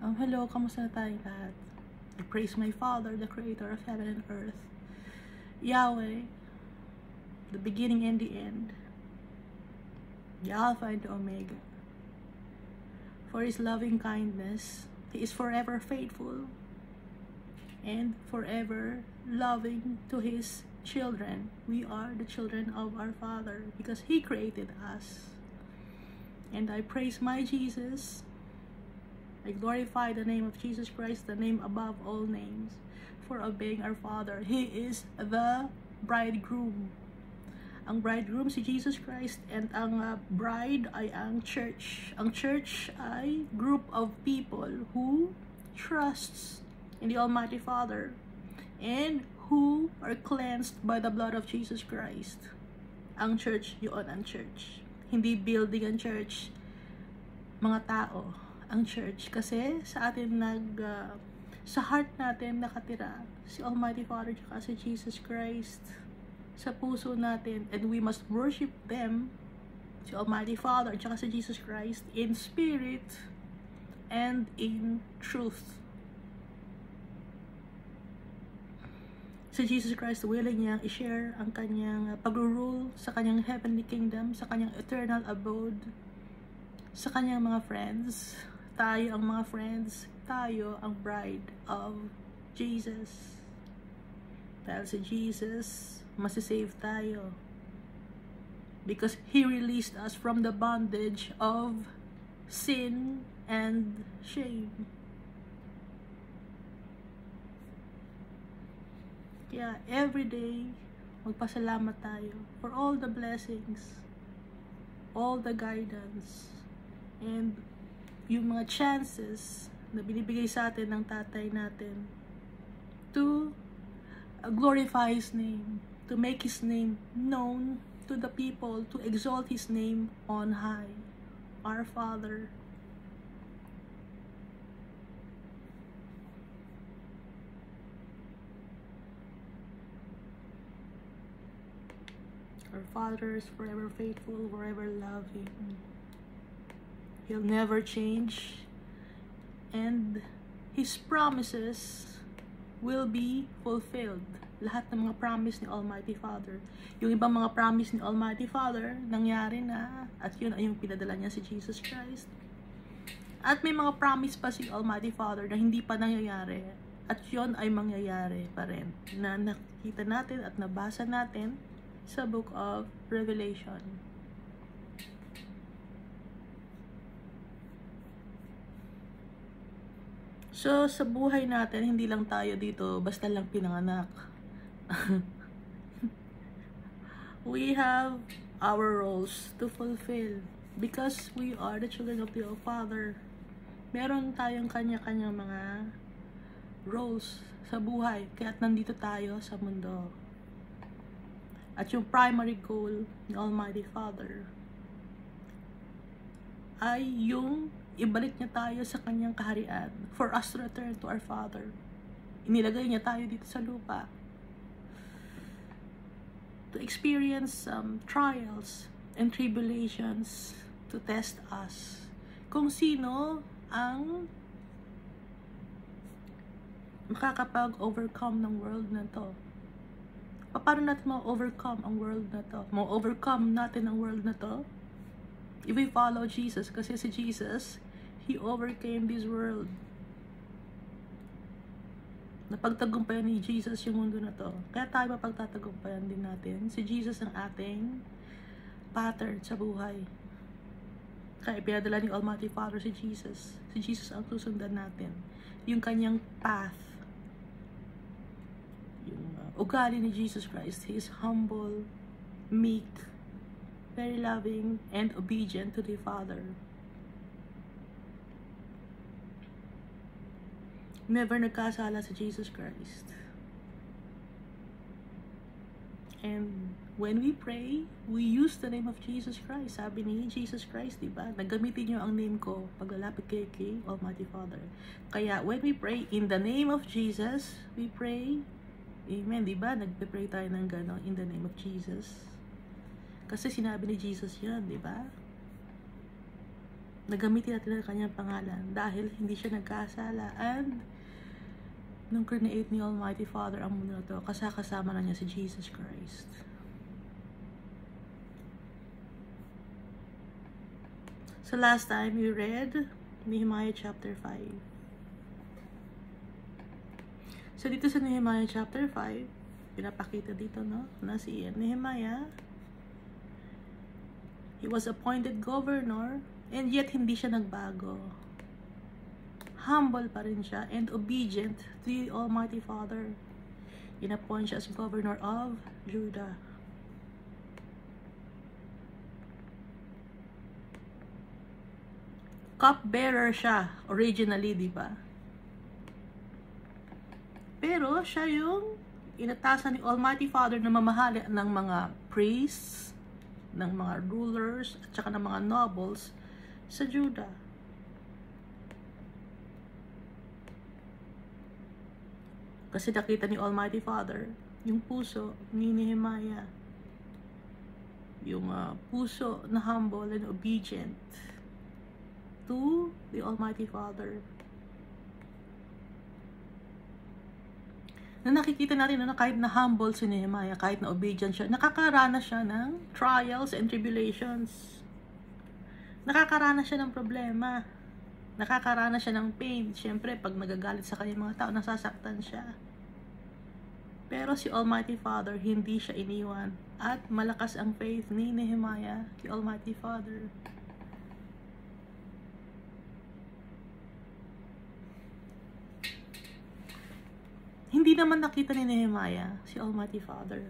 Hello, kamusta na tayong lahat? I praise my Father, the Creator of heaven and earth, Yahweh, the beginning and the end, the Alpha and the Omega. For His loving kindness, He is forever faithful and forever loving to His children. We are the children of our Father because He created us. And I praise my Jesus. I glorify the name of Jesus Christ, the name above all names, for obeying our Father. He is the bridegroom. Ang bridegroom si Jesus Christ, and ang bride ay ang church. Ang church ay group of people who trusts in the Almighty Father and who are cleansed by the blood of Jesus Christ. Ang church, yun ang church. Hindi building ang church, mga tao. Ang church kasi sa atin sa heart natin nakatira si Almighty Father at si Jesus Christ sa puso natin, and we must worship them, si Almighty Father at si Jesus Christ, in spirit and in truth. Si Jesus Christ willing niyang i-share ang kanyang pag-rule sa kanyang heavenly kingdom, sa kanyang eternal abode, sa kanyang mga friends. Tayo ang mga friends, tayo ang bride of Jesus. Dahil si Jesus, masisave tayo. Because He released us from the bondage of sin and shame. Kaya every day, magpasalamat tayo for all the blessings, all the guidance, and yung mga chances na binibigay sa atin ng tatay natin to glorify His name, to make His name known to the people, to exalt His name on high. Our Father. Our Father is forever faithful, forever loving. He'll never change, and His promises will be fulfilled. Lahat ng mga promise ni Almighty Father. Yung ibang mga promise ni Almighty Father, nangyari na, at yun ay yung pinadala niya si Jesus Christ. At may mga promise pa si Almighty Father na hindi pa nangyayari, at yun ay mangyayari pa rin, na nakikita natin at nabasa natin sa Book of Revelation. So, sa buhay natin, hindi lang tayo dito basta lang pinanganak. We have our roles to fulfill because we are the children of the Father. Meron tayong kanya-kanyang mga roles sa buhay, kaya't nandito tayo sa mundo. At yung primary goal ni Almighty Father ay yung ibalik niya tayo sa kanyang kaharian, for us to return to our Father. Inilagay niya tayo dito sa lupa to experience some trials and tribulations to test us. Kung sino ang makakapag-overcome ng world na to. Paano natin ma-overcome ang world na to? Ma-overcome natin ang world na to if we follow Jesus, kasi si Jesus, He overcame this world. Napagtagumpayan ni Jesus yung mundo na to. Kaya tayo mapagtatagumpayan din natin. Si Jesus ang ating pattern sa buhay. Kaya pinadala ni Almighty Father si Jesus. Si Jesus ang susundan natin. Yung kanyang path. Yung ugali ni Jesus Christ. He is humble, meek, very loving, and obedient to the Father. Never nagkasala si Jesus Christ. And when we pray, we use the name of Jesus Christ. Sabi ni Jesus Christ, diba? Naggamitin niyo ang name ko paglalapit kay Almighty Father. Kaya when we pray in the name of Jesus, we pray, amen, diba? Nagpe-pray tayo ng gano'n, in the name of Jesus. Kasi sinabi ni Jesus yan, di ba? na gamitin natin ang kanyang pangalan dahil hindi siya nagkasala. And nung create ni Almighty Father ang mundo na to, kasama na niya si Jesus Christ. So last time we read Nehemiah chapter 5. So dito sa Nehemiah chapter 5, pinapakita dito, no, na si Nehemiah, he was appointed governor, and yet hindi siya nagbago. Humble pa rin siya and obedient to the Almighty Father. In-appoint siya as governor of Judah. Cupbearer siya originally, di ba? Pero siya yung inatasan ni Almighty Father na mamahali ng mga priests, ng mga rulers, at saka ng mga nobles sa Judah. Kasi nakita ni Almighty Father yung puso ni Nehemiah. Yung puso na humble and obedient to the Almighty Father. Na nakikita natin na kahit na humble si Nehemiah, kahit na obedient siya, nakakaranas siya ng trials and tribulations. Nakakaranas siya ng problema. Nakakaranas siya ng pain. Siyempre, pag nagagalit sa kanyang mga tao, nasasaktan siya. Pero si Almighty Father, hindi siya iniwan. At malakas ang faith ni Nehemiah, the Almighty Father. Hindi naman nakita ni Nehemiah si Almighty Father.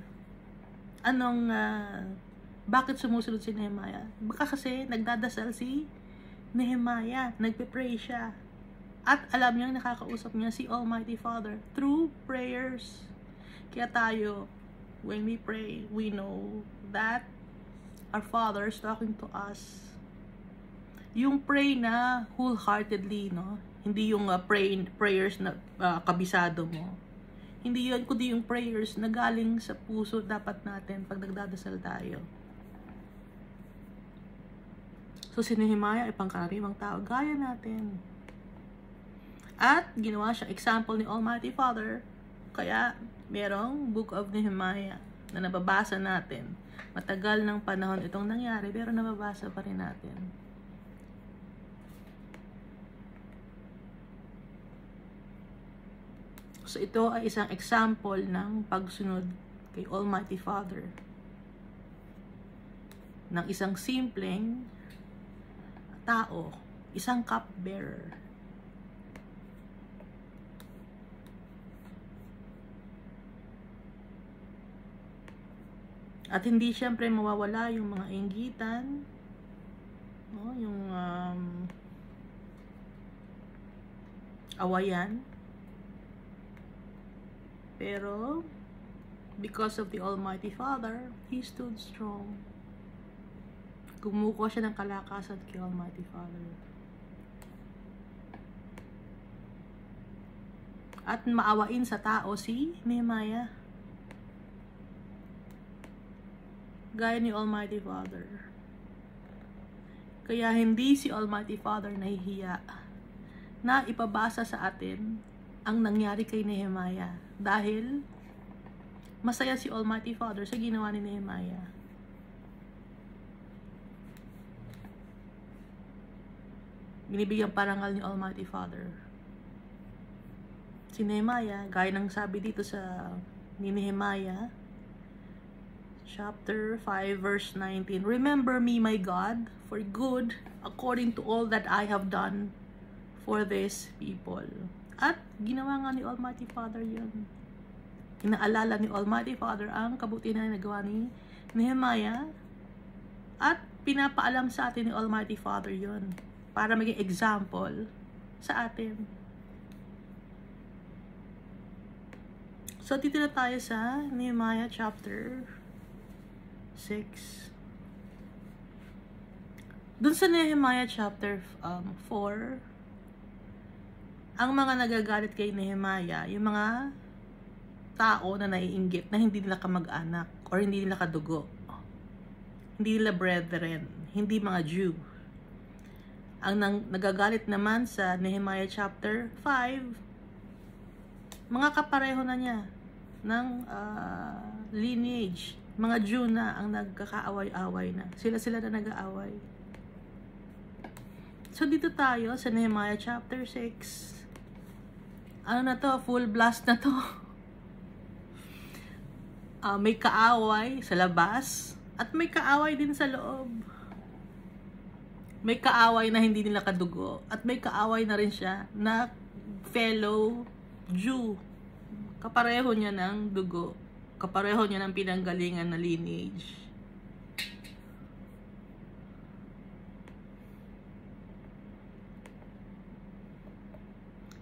Bakit sumusunod si Nehemiah? Baka kasi nagdadasal si Nehemiah, nagpe-pray siya. At alam niya, nakakausap niya si Almighty Father through prayers. Kaya tayo, when we pray, we know that our Father is talking to us. Yung pray na wholeheartedly, no? Hindi yung prayers na kabisado mo. Hindi yun, kundi yung prayers na galing sa puso dapat natin pag nagdadasal tayo. So si Nehemiah ay pangkaraniwang tao, gaya natin. At ginawa siyang example ni Almighty Father. Kaya merong Book of Nehemiah na nababasa natin. Matagal ng panahon itong nangyari, pero nababasa pa rin natin. So ito ay isang example ng pagsunod kay Almighty Father. Ng isang simpleng tao, isang cupbearer. At hindi siyempre mawawala yung mga inggitan, no? Yung awayan. Pero because of the Almighty Father, he stood strong. Gumuko siya ng kalakasan kay Almighty Father. At maawain sa tao si Nehemiah. Gaya ni Almighty Father. Kaya hindi si Almighty Father nahihiya na ipabasa sa atin ang nangyari kay Nehemiah. Dahil masaya si Almighty Father sa ginawa ni Nehemiah. Binibigyan parangal ni Almighty Father si Nehemiah, gaya ng sabi dito sa ni Nehemiah chapter 5 verse 19. Remember me, my God, for good according to all that I have done for this people. At ginawa nga ni Almighty Father yun. Inaalala ni Almighty Father ang kabutihan na nagawa ni Nehemiah. At pinapaalam sa atin ni Almighty Father yun. Para maging example sa atin. So, dito na tayo sa Nehemiah chapter 6. Dun sa Nehemiah chapter 4, ang mga nagagalit kay Nehemiah, yung mga tao na naiinggit na hindi nila kamag-anak or hindi nila kadugo. Hindi nila brethren, hindi mga Jew. Ang nagagalit naman sa Nehemiah chapter 5, mga kapareho na niya ng lineage. Mga Jew na ang nagkakaaway-away na. Sila na nag-aaway. So, dito tayo sa Nehemiah chapter 6. Ano na to? Full blast na to. May kaaway sa labas at may kaaway din sa loob. May kaaway na hindi nila kadugo at may kaaway na rin siya na fellow Jew. Kapareho niya ng dugo. Kapareho niya ng pinanggalingan na lineage.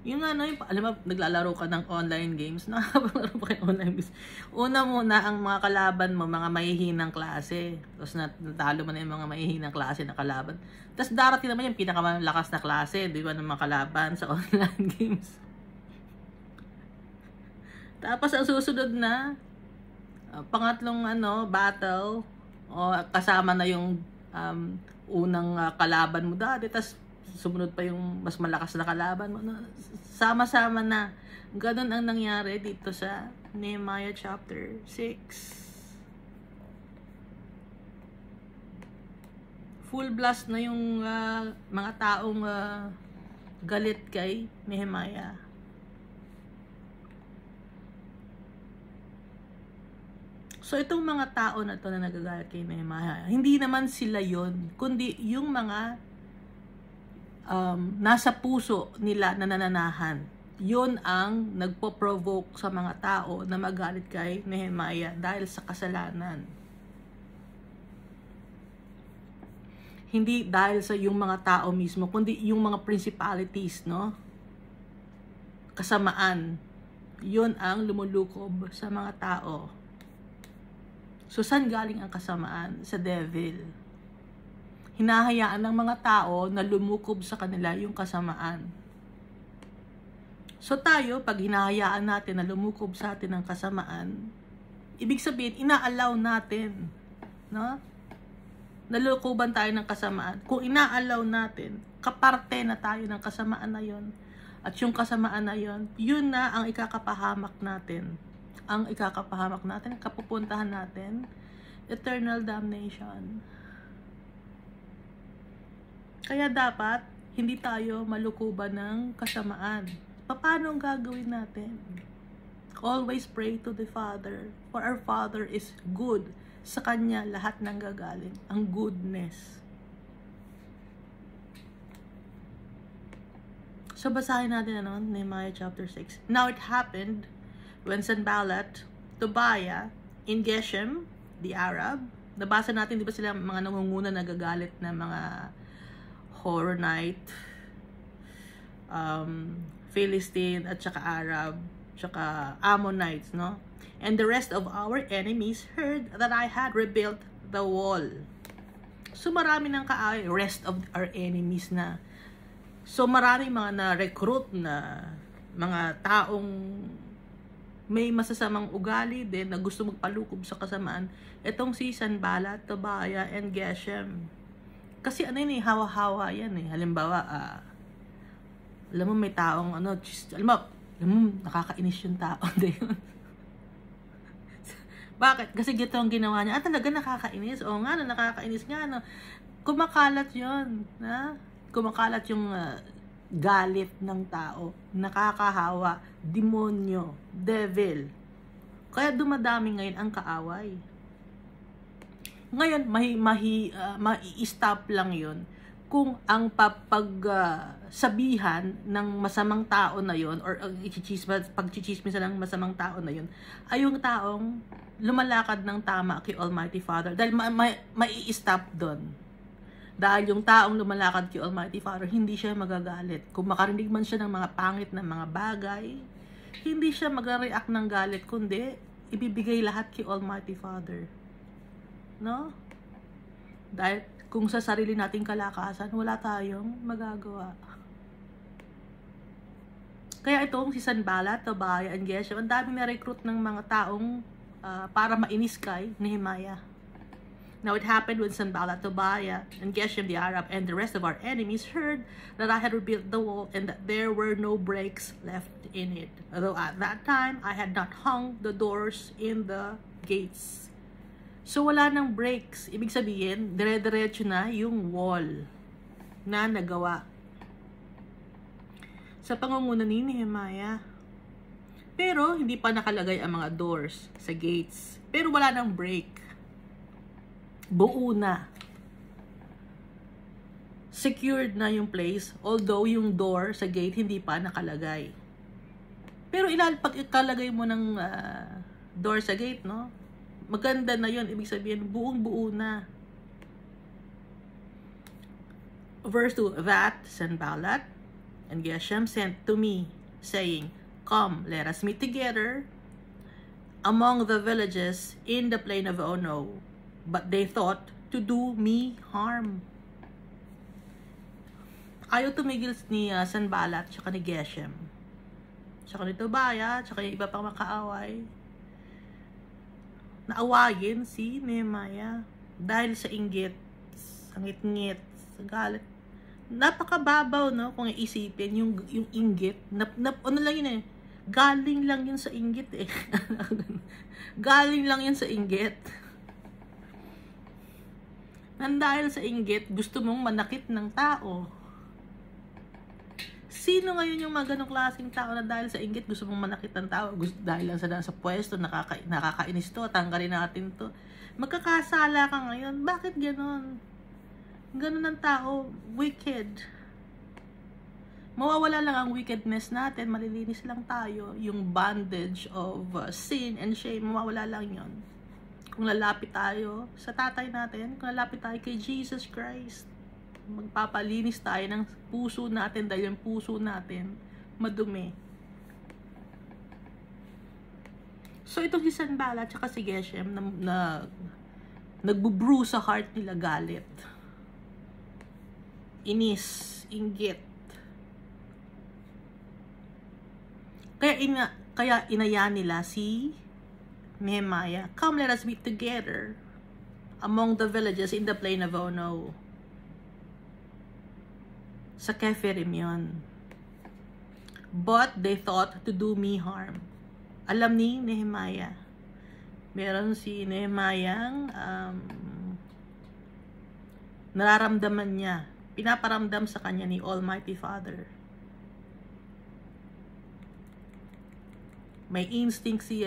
Yung ano, alam mo, naglalaro ka ng online games, nakapaglaro pa kayo online games. Una muna, ang mga kalaban mo, mga mahihinang klase. Tapos natalo mo na yung mga mahihinang klase na kalaban. Tapos darating naman yung pinakamalakas na klase, di ba, ng mga kalaban sa online games. Tapos ang susunod na, pangatlong battle, o kasama na yung unang kalaban mo dati, tapos sumunod pa yung mas malakas na kalaban mo. Sama-sama na. Ganun ang nangyari dito sa Nehemiah chapter 6. Full blast na yung mga taong galit kay Nehemiah. So, itong mga tao na to na nagagalit kay Nehemiah, hindi naman sila yon, kundi yung mga nasa puso nila na nananahan. Yun ang nagpo-provoke sa mga tao na magalit kay Nehemiah dahil sa kasalanan. Hindi dahil sa yung mga tao mismo, kundi yung mga principalities, no? Kasamaan. Yun ang lumulukob sa mga tao. So, saan galing ang kasamaan? Sa devil. Hinahayaan ng mga tao na lumukob sa kanila yung kasamaan. So tayo, pag hinahayaan natin na lumukob sa atin ang kasamaan, ibig sabihin, ina-allow natin, no? Nalukoban tayo ng kasamaan. Kung ina-allow natin, kaparte na tayo ng kasamaan na yon. At yung kasamaan na yon, yun na ang ikakapahamak natin. Ang ikakapahamak natin, kapupuntahan natin, eternal damnation. Kaya dapat, hindi tayo malukuban ng kasamaan. Paano ang gagawin natin? Always pray to the Father, for our Father is good. Sa Kanya, lahat ng gagaling. Ang goodness. So, basahin natin Nehemiah chapter 6. Now it happened, when Sanballat, Tobiah, and Geshem, the Arab, nabasa natin, di ba sila mga nangunguna nagagalit na mga Horonite, Philistine, at saka Arab, saka Ammonites, no? And the rest of our enemies heard that I had rebuilt the wall. So marami ng kaaway, rest of our enemies na. So marami mga na-recruit na mga taong may masasamang ugali din na gusto magpalukob sa kasamaan. Itong si Sanballat, Tobiah, and Geshem. Kasi hawa-hawa yan eh. Halimbawa, alam mo may taong alam mo, nakakainis yung tao na yun. Bakit? Kasi gito ang ginawa niya. Talaga nakakainis. Oo nga, nakakainis nga. Kumakalat yun. Kumakalat yung galit ng tao. Nakakahawa. Demonyo. Devil. Kaya dumadami ngayon ang kaaway. Ngayon, mai-stop lang yun kung ang pagsabihan ng masamang tao na yun or pagchichismis ng masamang tao na yun ay yung taong lumalakad ng tama kay Almighty Father. Dahil mai-stop doon. Dahil yung taong lumalakad kay Almighty Father, hindi siya magagalit. Kung makarinig man siya ng mga pangit na mga bagay, hindi siya mag-react ng galit, kundi ibibigay lahat kay Almighty Father. No? Dahil kung sa sarili nating kalakasan, wala tayong magagawa. Kaya itong si Sanballat, Tobiah, and Geshem, ang daming na-recruit ng mga taong para mainis kay Nehemiah. Now it happened when Sanballat, Tobiah, and Geshem the Arab, and the rest of our enemies heard that I had rebuilt the wall and that there were no breaks left in it. Although at that time, I had not hung the doors in the gates. So wala nang breaks. Ibig sabihin, dire-diretso na yung wall na nagawa sa pangunguna ni Nehemiah. Pero hindi pa nakalagay ang mga doors sa gates. Pero wala nang break. Buo na. Secured na yung place, although yung door sa gate hindi pa nakalagay. Pero pag ikalagay mo ng door sa gate, no? Maganda na yun. Ibig sabihin, buong-buo na. Verse 2, that Sanballat and Geshem sent to me, saying, come, let us meet together among the villages in the plain of Ono. But they thought to do me harm. Ayaw tumigil ni Sanballat tsaka ni Geshem. Tsaka ni Tobiah, tsaka yung iba pang makaaway. Naawayin si Nehemiah dahil sa inggit, sa ngit-ngit, sa galit. Napakababaw, no? Kung iisipin, yung inggit. Ano lang yun eh. Galing lang yun sa inggit eh. Galing lang yun sa inggit. Dahil sa inggit, gusto mong manakit ng tao. Sino ngayon yung mga ganong klaseng tao na dahil sa inggit gusto mong manakit ng tao? Dahil lang sa pwesto, nakakainis to, tanggalin natin to. Magkakasala ka ngayon. Bakit ganon? Ganon ng tao, wicked. Mawawala lang ang wickedness natin, malilinis lang tayo. Yung bondage of sin and shame, mawawala lang yon. Kung lalapit tayo sa tatay natin, kung lalapit tayo kay Jesus Christ, magpapalinis tayo ng puso natin dahil yung puso natin madumi. So itong si Sanballat at si Geshem na nagbubrew sa heart nila galit, inis, inggit. Kaya inaya nila si Nehemiah, come, let us meet together among the villages in the plain of Ono. Sa Kefirim yun. But they thought to do me harm. Alam ni Nehemiah. Meron si Nehemiah nararamdaman niya. Pinaparamdam sa kanya ni Almighty Father. May instinct si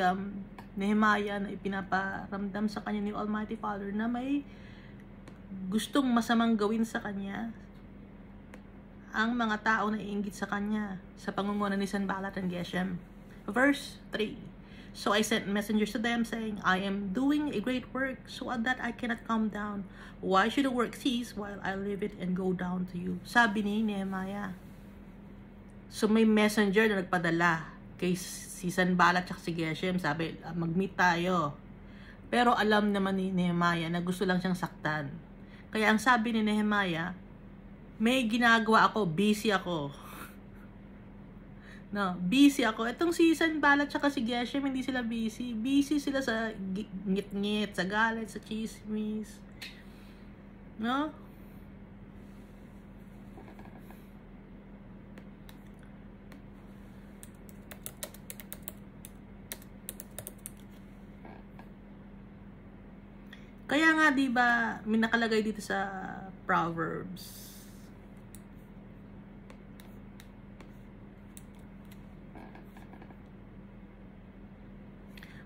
Nehemiah na ipinaparamdam sa kanya ni Almighty Father na may gustong masamang gawin sa kanya ang mga tao na iinggit sa kanya sa pangunguna ni Sanballat and Geshem. Verse 3. So I sent messengers to them saying, I am doing a great work so that I cannot come down. Why should the work cease while I leave it and go down to you? Sabi ni Nehemiah. So may messenger na nagpadala kay si Sanballat at si Geshem, sabi, mag-meet tayo. Pero alam naman ni Nehemiah na gusto lang siyang saktan. Kaya ang sabi ni Nehemiah, may ginagawa ako, busy ako. No, busy ako. Itong si Sanballat at si Geshem, hindi sila busy. Busy sila sa ngit-ngit, sa galit, sa chismis. No? Kaya nga, di ba, may nakalagay dito sa Proverbs.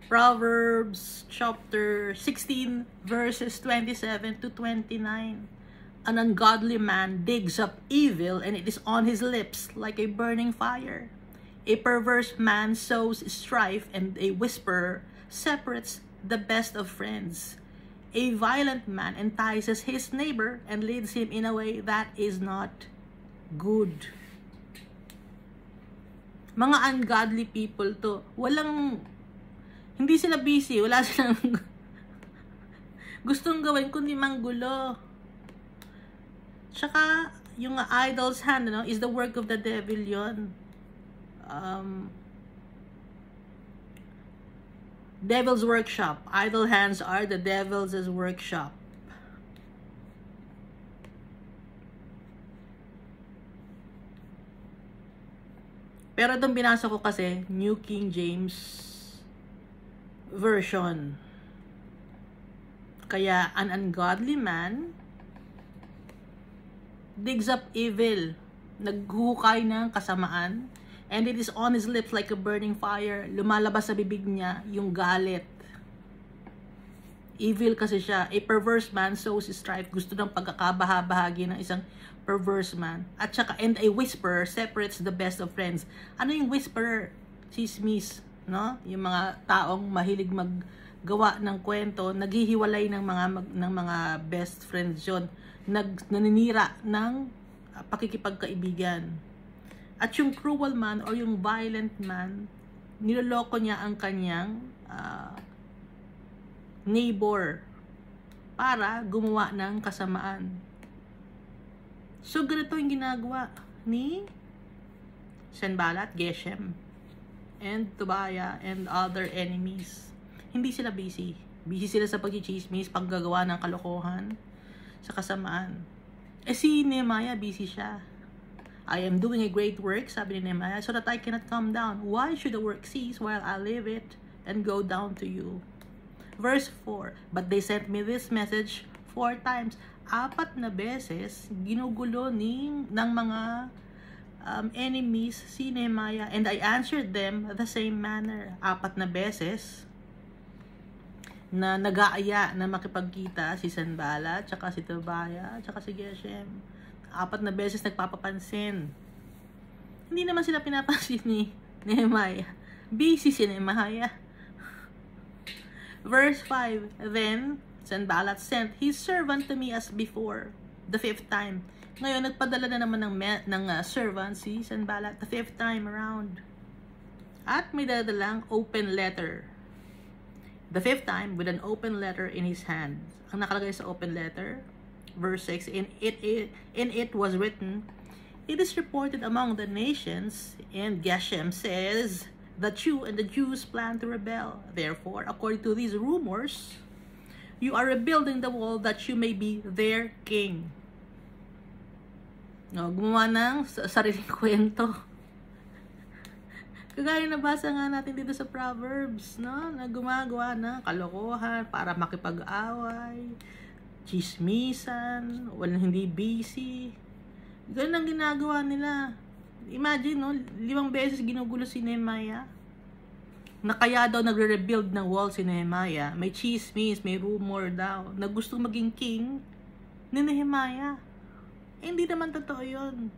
Proverbs chapter 16, verses 27 to 29. An ungodly man digs up evil, and it is on his lips like a burning fire. A perverse man sows strife, and a whisperer separates the best of friends. A violent man entices his neighbor and leads him in a way that is not good. Mga ungodly people to. Hindi sila busy. Wala silang gustong gawin kundi manggulo. Tsaka, yung idol's hand, is the work of the devil yon. Devil's workshop. Idle hands are the devil's workshop. Pero itong binasa ko kasi, New King James Version. Kaya, an ungodly man digs up evil, naghukay ng kasamaan, and it is on his lips like a burning fire. Lumalabas sa bibig niya yung galit. Evil kasi siya. A perverse man sows strife. Gusto ng pagkakabahabahagi ng isang perverse man. At saka, and a whisperer separates the best of friends. Ano yung whisperer? Chismis, no? Yung mga taong mahilig maggawa ng kwento, naghihiwalay ng mga best friends yon, naninira ng pakikipagkaibigan. At yung cruel man or yung violent man, niloloko niya ang kanyang neighbor para gumawa ng kasamaan. So, ganito yung ginagawa ni Sanballat, Geshem, and Tobiah, and other enemies. Hindi sila busy. Busy sila sa pag-chismis, paggagawa ng kalokohan, sa kasamaan. Si Nehemiah, busy siya. I am doing a great work, sabi ni Nehemiah, so that I cannot come down. Why should the work cease while I leave it and go down to you? Verse 4, but they sent me this message 4 times. 4 na beses, ginugulo ng mga enemies si Nehemiah, and I answered them the same manner. 4 na beses na nag-aaya na makipagkita si Sanballat, tsaka si Tobiah, tsaka si Geshem. 4 na beses nagpapapansin. Hindi naman sila pinapansin ni Nehemiah. Busy si Nehemiah. Verse 5, then Sanballat sent his servant to me as before, the 5th time. Ngayon, nagpadala na naman ng servant si Sanballat the 5th time around. At may dadalang open letter. The 5th time with an open letter in his hand. Ang nakalagay sa open letter, verse 6, in it was written, it is reported among the nations, and Geshem says that you and the Jews plan to rebel. Therefore, according to these rumors, you are rebuilding the wall that you may be their king. No, gumawa ng sariling kwento. Kagaya nabasa nga natin dito sa Proverbs, no? Na gumagawa ng kalokohan para makipag-away, chismisan, walang hindi busy. Ganun ang ginagawa nila. Imagine, no? 5 beses ginugulo si Nehemiah. Na kaya daw nagre-rebuild ng wall si Nehemiah. May chismis, may rumor daw na gusto maging king ni Nehemiah. Hindi naman totoo yun.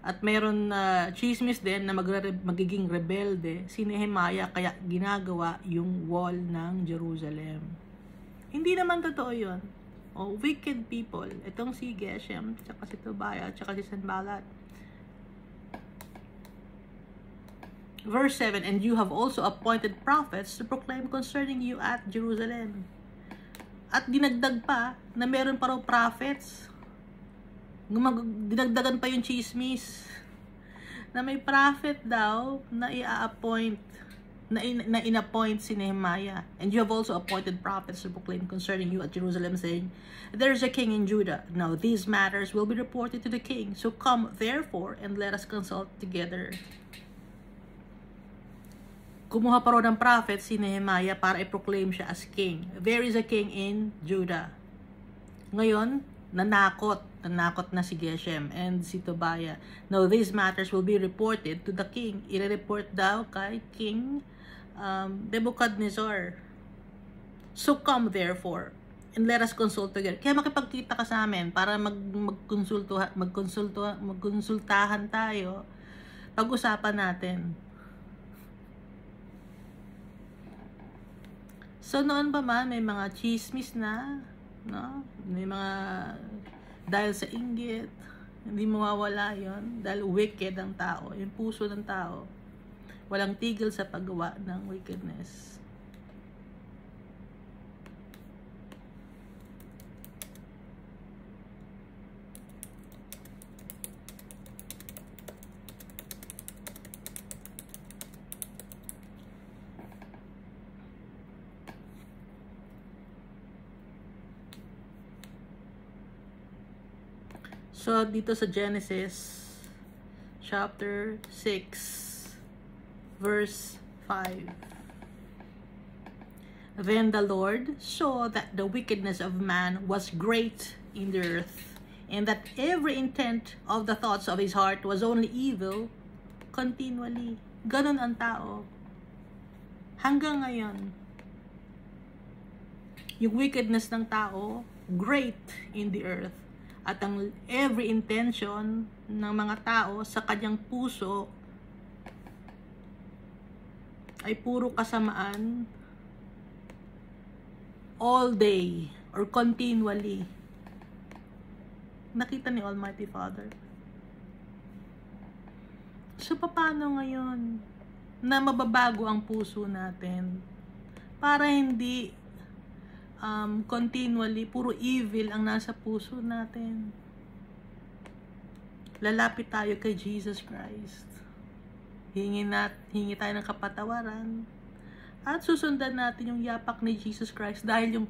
At mayroon na chismis din na magiging rebelde si Nehemiah, kaya ginagawa yung wall ng Jerusalem. Hindi naman totoo yun. Wicked people. Itong si Geshem, tsaka si Tobiah, tsaka si Sanballat. Verse 7, and you have also appointed prophets to proclaim concerning you at Jerusalem. At dinagdag pa na meron pa raw prophets. Dinagdagan pa yung chismis. Na may prophet daw na i-appoint, na in-appoint si Nehemiah. And you have also appointed prophets to proclaim concerning you at Jerusalem, saying, there is a king in Judah. Now these matters will be reported to the king. So come therefore and let us consult together. Kumuha pa rin ng prophet si Nehemiah para i-proclaim siya as king. There is a king in Judah. Ngayon, nanakot na si Geshem and si Tobiah. Now, these matters will be reported to the king. I-report daw kay King Nebuchadnezzar. So come therefore, and let us consult together. Kaya makipagkita ka sa amin para magkonsultahan tayo. Pag-usapan natin. So, noon pa man, may mga chismis na, no? May mga, dahil sa inggit, hindi mawawala yon, dahil wicked ang tao, yung puso ng tao, walang tigil sa paggawa ng wickedness. So, dito sa Genesis chapter 6, verse 5. Then the Lord saw that the wickedness of man was great in the earth, and that every intent of the thoughts of his heart was only evil continually. Ganon ang tao. Hanggang ngayon, yung wickedness ng tao, great in the earth. At ang every intention ng mga tao sa kanyang puso ay puro kasamaan all day or continually. Nakita ni Almighty Father. So, paano ngayon na mababago ang puso natin para hindi continually puro evil ang nasa puso natin? Lalapit tayo kay Jesus Christ. Hingi tayo ng kapatawaran. At susundan natin yung yapak ni Jesus Christ dahil yung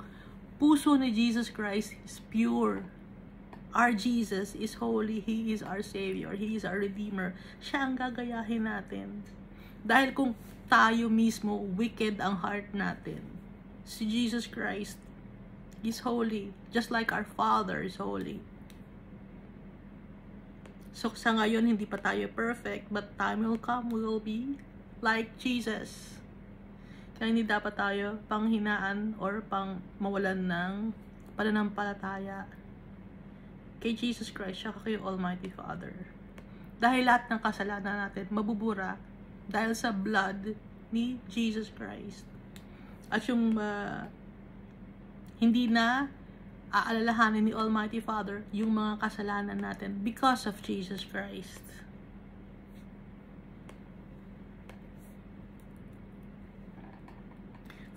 puso ni Jesus Christ is pure. Our Jesus is holy. He is our Savior. He is our Redeemer. Siya ang gagayahin natin. Dahil kung tayo mismo, wicked ang heart natin, si Jesus Christ is holy. Just like our Father is holy. So sa ngayon, hindi pa tayo perfect. But time will come, we will be like Jesus. Kaya hindi dapat tayo panghinaan or pang mawalan ng pananampalataya kay Jesus Christ siya kay Almighty Father. Dahil lahat ng kasalanan natin mabubura dahil sa blood ni Jesus Christ. At yung hindi na aalalahanin ni Almighty Father yung mga kasalanan natin because of Jesus Christ.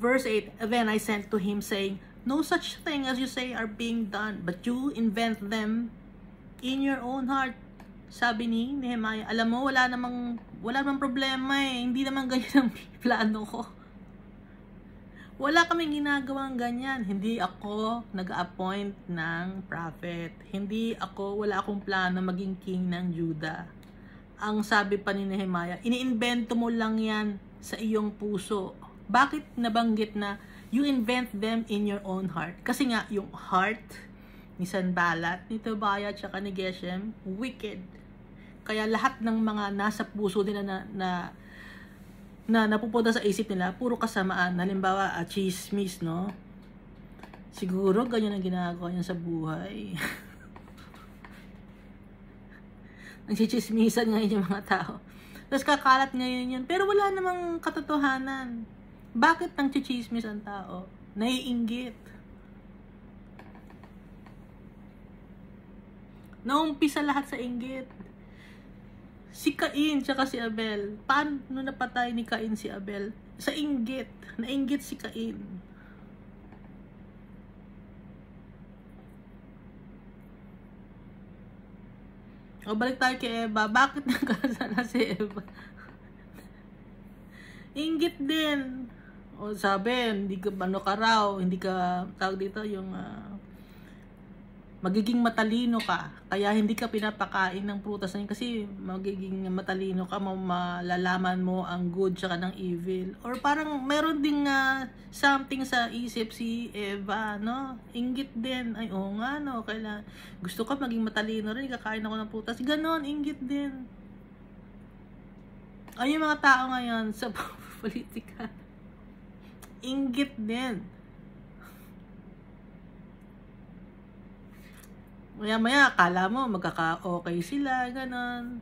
Verse 8, then I sent to him saying, no such thing as you say are being done, but you invent them in your own heart. Sabi ni Nehemiah, alam mo, wala namang problema eh. Hindi naman ganyan ang plano ko. Wala kaming ginagawang ganyan. Hindi ako nag-appoint ng prophet. Wala akong plano maging king ng Judah. Ang sabi pa ni Nehemiah, iniimbento mo lang yan sa iyong puso. Bakit nabanggit na you invent them in your own heart? Kasi nga, yung heart ni Sanballat, ni Tobiah, at ni Geshem, wicked. Kaya lahat ng mga nasa puso nila na napupunta sa isip nila, puro kasamaan. Halimbawa, chismis, no? Siguro, ganyan ang ginagawa niya sa buhay. Nagsichismisan ngayon yung mga tao. Tapos kakalat ngayon yun. Pero wala namang katotohanan. Bakit nang chichismis ang tao? Naiinggit. Naumpisa lahat sa inggit. Si Cain tsaka si Abel. Paano napatay ni Cain si Abel? Sa inggit. Nainggit si Cain. O balik tayo kay Eva. Bakit nagkasala si Eva? Inggit din. O sabi, hindi ka tawag dito yung magiging matalino ka. Kaya hindi ka pinapakain ng prutas na yun kasi magiging matalino ka, malalaman mo ang good tsaka ng evil. Or parang meron ding something sa isip si Eva, no? Inggit din. Ay, oo nga, no? Kailan gusto ka maging matalino rin, kakain ako ng prutas. Ganon, inggit din. Ay, yung mga tao ngayon sa politika, inggit din. Maya-maya, akala mo magkaka-okay sila, ganon.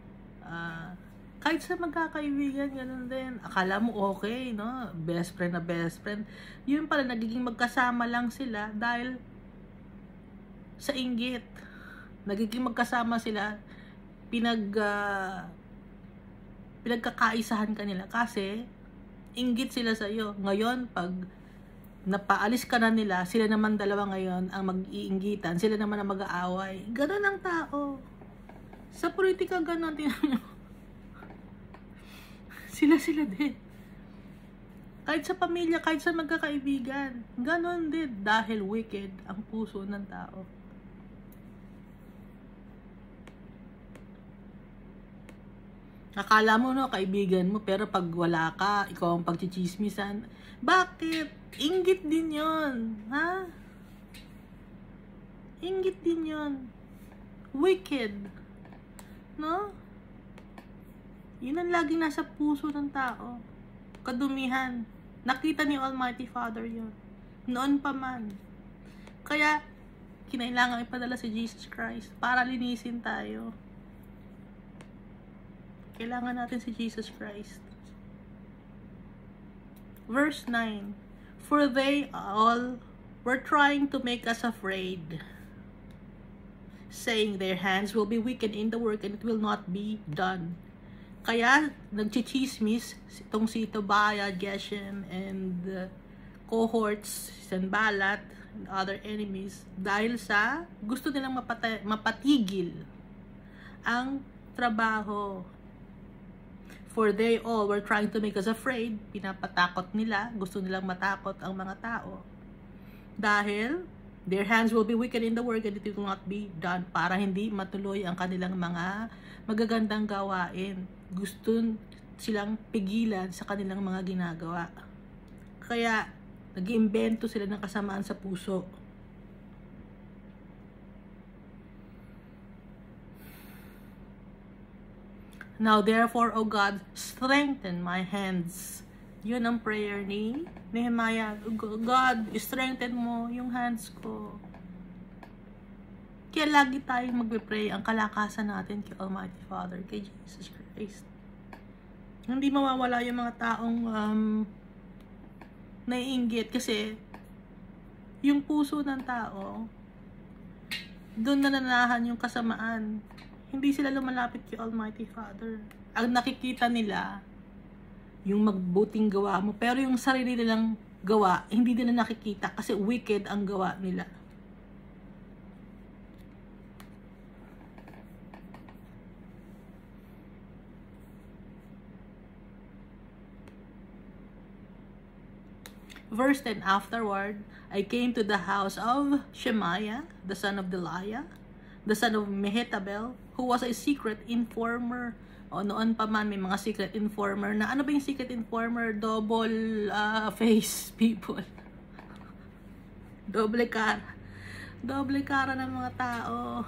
Kahit sa magkakaibigan, ganon din. Akala mo okay, no? Best friend na best friend. Yun pala, nagiging magkasama lang sila dahil sa inggit. Nagiging magkasama sila, pinagkakaisahan kanila kasi inggit sila sa iyo. Ngayon, pag napaalis ka na nila, sila naman dalawa ngayon ang mag-iinggitan, sila naman ang mag-aaway. Ganon ang tao. Sa politika, ganon. Sila din. Kahit sa pamilya, kahit sa magkakaibigan, ganon din. Dahil wicked ang puso ng tao. Akala mo, no, kaibigan mo, pero pag wala ka, ikaw ang pagchichismisan. Bakit? Inggit din yon, ha? Inggit din yon. Wicked. No? Yun ang laging nasa puso ng tao. Kadumihan. Nakita ni Almighty Father yun. Noon pa man. Kaya, kinailangan ipadala si Jesus Christ para linisin tayo. Kailangan natin si Jesus Christ. Verse 9. For they all were trying to make us afraid, saying their hands will be weakened in the work and it will not be done. Kaya, nagchichismis itong si Tobiah, Geshem, and cohorts, Sanballat, and other enemies, dahil sa gusto nilang mapatigil ang trabaho. For they all were trying to make us afraid. Pinapatakot nila. Gusto nilang matakot ang mga tao. Dahil, their hands will be weakened in the work and it will not be done. Para hindi matuloy ang kanilang mga magagandang gawain. Gusto silang pigilan sa kanilang mga ginagawa. Kaya, nag-iimbento sila ng kasamaan sa puso. Now therefore, O God, strengthen my hands. Yun ang prayer ni Nehemiah. God, strengthen mo yung hands ko. Kaya lagi tayong magpe-pray ang kalakasan natin kay Almighty Father, kay Jesus Christ. Hindi mawawala yung mga taong naiinggit kasi yung puso ng tao, doon nananahan yung kasamaan. Hindi sila lumalapit kay Almighty Father. Ang nakikita nila, yung magbuting gawa mo. Pero yung sarili nilang gawa, hindi nila nakikita kasi wicked ang gawa nila. Verse 10, afterward, I came to the house of Shemaiah, the son of Delaiah, the son of Mehetabel, who was a secret informer. O noon pa man, may mga secret informer na, ano ba yung secret informer? Double face people. Doble cara. Doble cara ng mga tao.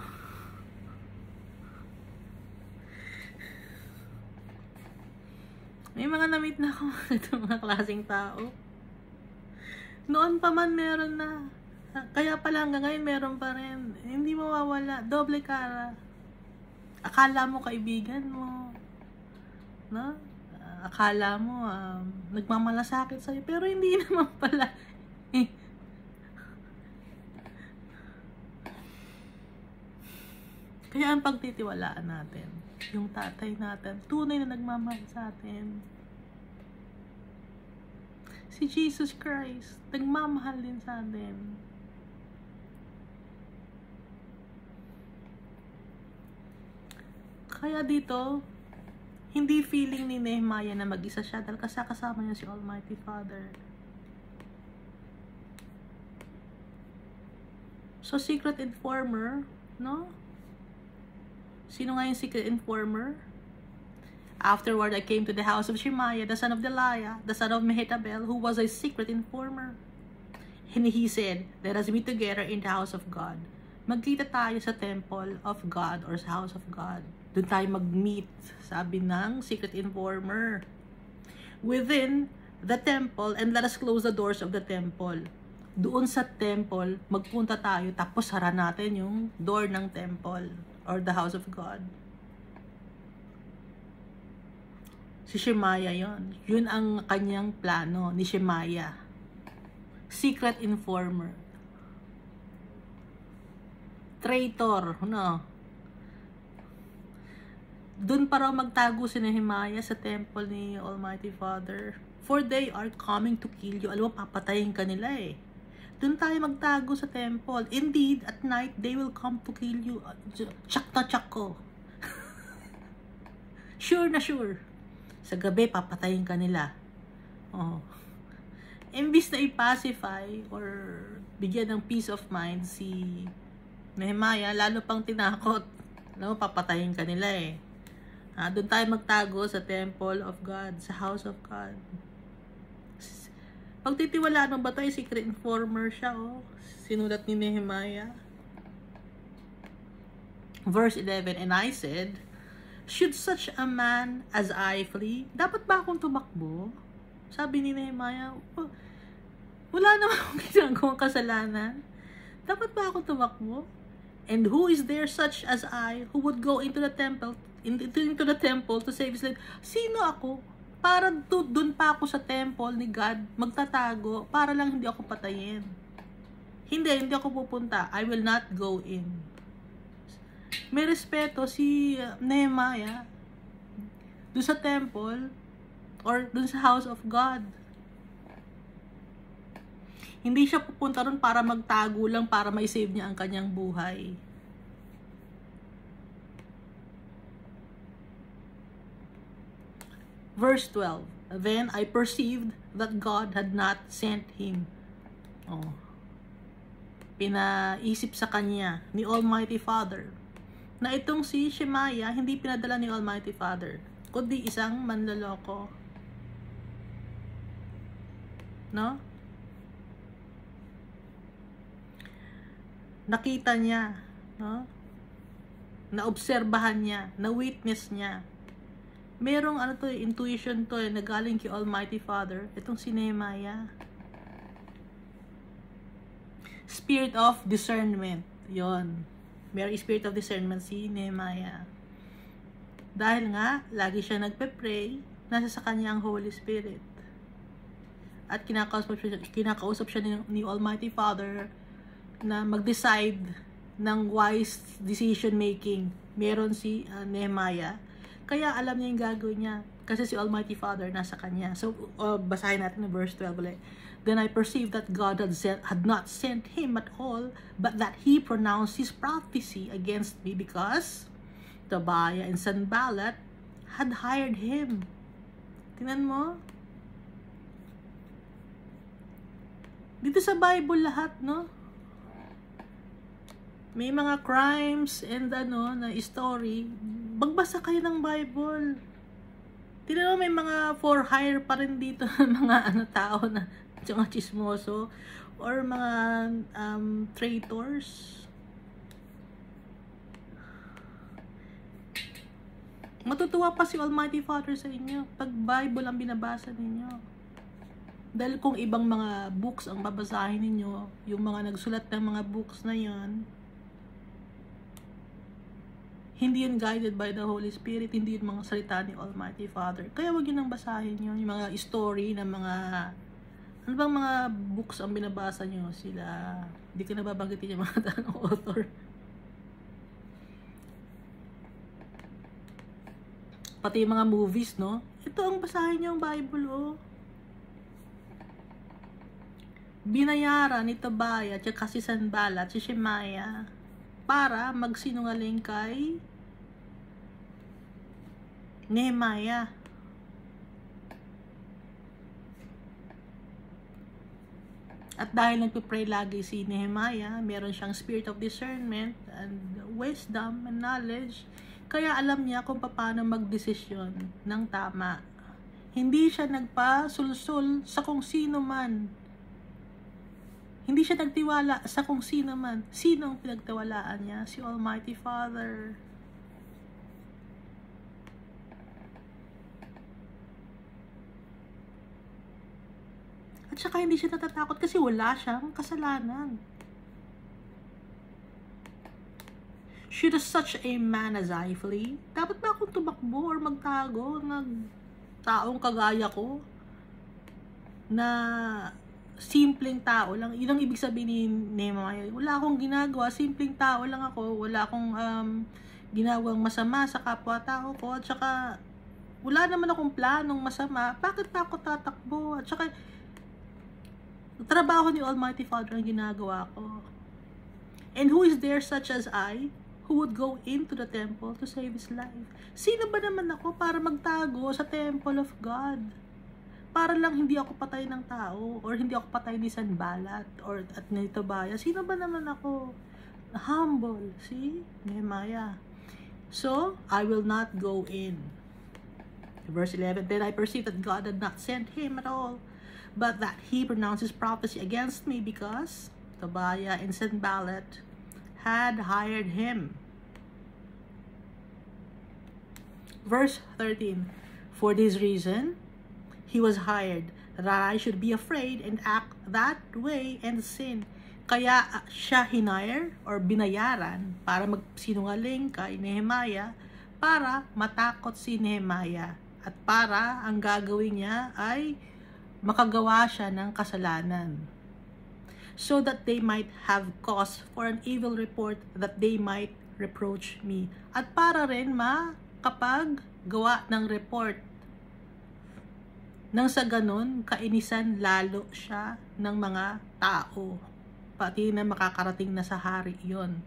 May mga na-meet na ako itong mga klaseng tao. Noon pa man meron na. Kaya pala hanggang ngayon meron pa rin. Hindi mawawala. Doble cara. Akala mo kaibigan mo. No? Akala mo nagmamalasakit sa'yo. Pero hindi naman pala. Kaya ang pagtitiwalaan natin. Yung tatay natin. Tunay na nagmamahal sa atin. Si Jesus Christ. Nagmamahal din sa atin. Kaya dito, hindi feeling ni Nehemiah na mag-isa siya dahil kasama niya si Almighty Father. So, secret informer, no? Sino nga yung secret informer? Afterward, I came to the house of Shemaiah, the son of Delaiah, the son of Mehetabel, who was a secret informer. And he said, let us meet together in the house of God. Magkita tayo sa temple of God or sa house of God. Doon tayo mag-meet, sabi ng secret informer. Within the temple, and let us close the doors of the temple. Doon sa temple, magpunta tayo, tapos sara natin yung door ng temple or the house of God. Si Shemaiah yon. Yun ang kanyang plano ni Shemaiah. Secret informer. Traitor, no? Doon pa raw magtago si Nehemiah sa temple ni Almighty Father. For they are coming to kill you. Alam mo, papatayin ka nila eh. Doon tayo magtago sa temple. Indeed, at night, they will come to kill you. Tsak na tsak ko. Sure na sure. Sa gabi, papatayin ka nila. Oh. Imbis na i-pacify or bigyan ng peace of mind si Nehemiah, lalo pang tinakot. Alam mo, papatayin ka nila eh. Doon tayo magtago sa temple of God, sa house of God. Pagtitiwalaan mo ba tayo, secret informer siya, oh. Sinulat ni Nehemiah. Verse 11, and I said, should such a man as I flee? Dapat ba akong tumakbo? Sabi ni Nehemiah, wala naman akong ginagawang kasalanan. Dapat ba akong tumakbo? And who is there such as I who would go into the temple to save his life? Sino ako? Para doon pa ako sa temple ni God, magtatago, para lang hindi ako patayin. Hindi ako pupunta. I will not go in. May respeto si Nehemiah doon sa temple or doon sa house of God. Hindi siya pupunta ron para magtago lang, para ma-save niya ang kanyang buhay. Verse 12, then I perceived that God had not sent him. Pinaisip sa kanya ni Almighty Father na itong si Shemaiah hindi pinadala ni Almighty Father, kundi isang manloloko. No? Nakita niya, no? Naobserbahan niya, na-witness niya. Merong intuition to, na galing kay Almighty Father, itong si Nehemiah. Spirit of discernment, yon. Merong spirit of discernment si Nehemiah. Dahil nga, lagi siya nagpe-pray, nasa sa kanya ang Holy Spirit. At kinakausap siya ni Almighty Father na mag-decide ng wise decision making. Meron si Nehemiah. Kaya alam niya yung gagawin niya. Kasi si Almighty Father nasa kanya. So, basahin natin ng verse 12 ulit. Then I perceived that God had not sent him at all, but that he pronounced his prophecy against me because Tobiah and Sanballat had hired him. Tingnan mo. Dito sa Bible lahat, no? May mga crimes and na story. Magbasa kayo ng Bible. Tingnan mo, may mga for hire pa rin dito mga tao na mga chismoso or mga traitors. Matutuwa pa si Almighty Father sa inyo pag Bible ang binabasa ninyo. Dahil kung ibang mga books ang babasahin ninyo, yung mga nagsulat ng mga books na yan, hindi yun guided by the Holy Spirit, hindi yun mga salita ni Almighty Father. Kaya wag yun ang basahin nyo, yung mga story ng mga, ano bang mga books ang binabasa nyo, sila, hindi ko nababanggitin yung mga tanong author. Pati yung mga movies, no? Ito ang basahin nyo ang Bible, oh. Binayaran ni Tobiah at si Sanballat, si Shemaiah, para magsinungaling kay Nehemiah. At dahil nagpipray lagi si Nehemiah, meron siyang spirit of discernment and wisdom and knowledge, kaya alam niya kung paano magdesisyon ng tama. Hindi siya nagpasulsul sa kung sino man. Hindi siya nagtiwala sa kung sino man. Sino ang pinagtiwalaan niya? Si Almighty Father. At saka hindi siya natatakot kasi wala siyang kasalanan. Should such a man as I flee? Dapat ba akong tumakbo or magtago ng taong kagaya ko? Na simpleng tao lang. Yun ang ibig sabihin ni Nehemiah. Wala akong ginagawa. Simpleng tao lang ako. Wala akong ginawang masama sa kapwa-tao ko. At saka, wala naman akong planong masama. Bakit pa ako tatakbo? At saka, trabaho ni Almighty Father ang ginagawa ko. And who is there such as I, who would go into the temple to save his life? Sino ba naman ako para magtago sa temple of God? Para lang hindi ako patay ng tao, or hindi ako patay ni Sanballat, or at ni Tobiah. Sino ba naman ako? Humble, see? Nehemiah. so I will not go in. Verse 11, then I perceived that God had not sent him at all, but that he pronounced his prophecy against me because Tobiah and Sanballat had hired him. Verse 13, for this reason he was hired, that I should be afraid and act that way and sin. Kaya siya hinire or binayaran para magsinungaling kay Nehemiah para matakot si Nehemiah at para ang gagawin niya ay makagawa siya ng kasalanan, so that they might have cause for an evil report, that they might reproach me, at para rin makapag gawa ng report nang sa ganun kainisan lalo siya ng mga tao, pati na makakarating na sa hari yon.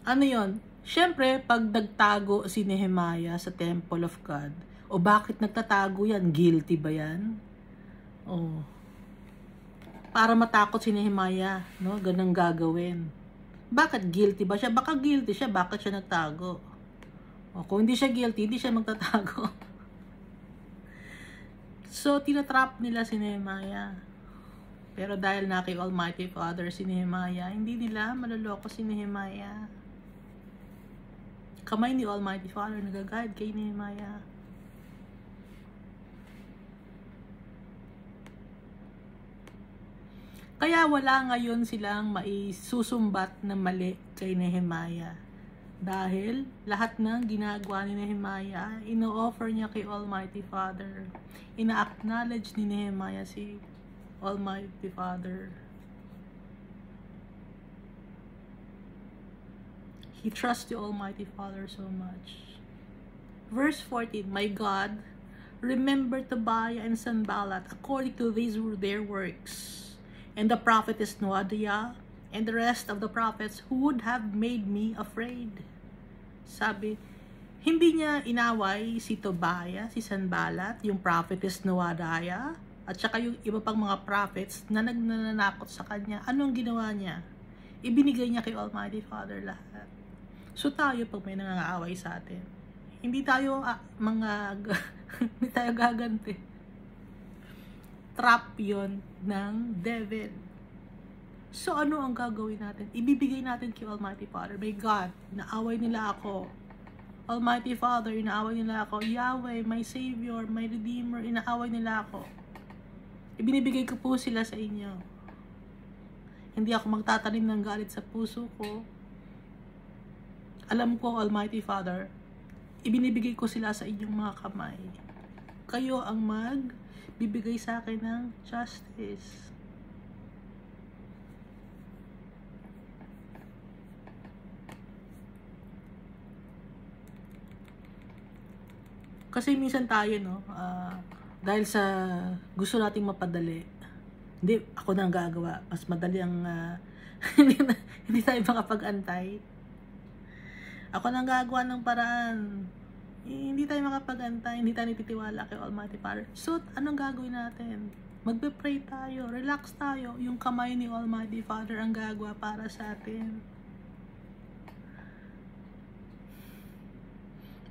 Ano yon? Siyempre, pag nagtago si Nehemiah sa Temple of God, o bakit nagtatago yan? Guilty ba yan? O, para matakot si Nehemiah, no? Ganang gagawin. Bakit guilty ba siya? Baka guilty siya, bakit siya nagtago? O, kung hindi siya guilty, hindi siya magtatago. So, tinatrap nila si Nehemiah. Pero dahil na kay Almighty Father si Nehemiah, hindi nila maloloko si Nehemiah. Kamay ni Almighty Father nag-guide kay Nehemiah. Kaya wala ngayon silang maisusumbat na mali kay Nehemiah. Dahil lahat ng ginagawa ni Nehemiah, ino-offer niya kay Almighty Father. Ina-acknowledge ni Nehemiah si Almighty Father. He trusts the Almighty Father so much. Verse 14, my God, remember Tobiah and Sanballat according to these were their works, and the prophetess Noadiah, and the rest of the prophets who would have made me afraid. Sabi, hindi niya inaway si Tobiah, si Sanballat, yung prophetess Noadiah, at saka yung iba pang mga prophets na nagnanakot sa kanya. Anong ginawa niya? Ibinigay niya kay Almighty Father lahat. So tayo, pag may nangaaway sa atin, hindi tayo hindi tayo gaganti. Trap yon ng devil. So ano ang gagawin natin? Ibibigay natin kay Almighty Father. May God, inaaway nila ako. Almighty Father, inaaway nila ako. Yahweh, my Savior, my Redeemer, inaaway nila ako. Ibinibigay ko po sila sa inyo. Hindi ako magtatanim ng galit sa puso ko. Alam ko, Almighty Father, ibinibigay ko sila sa inyong mga kamay. Kayo ang magbibigay sa akin ng justice. Kasi minsan tayo, no, dahil sa gusto nating mapadali, hindi ako nang gagawa. Mas madali ang hindi tayo makapag-antay. Ako nang gagawa ng paraan. Hindi tayo makapag-antay, hindi tayo nititiwala kay Almighty Father. So, anong gagawin natin? Magbe-pray tayo, relax tayo. Yung kamay ni Almighty Father ang gagawa para sa atin.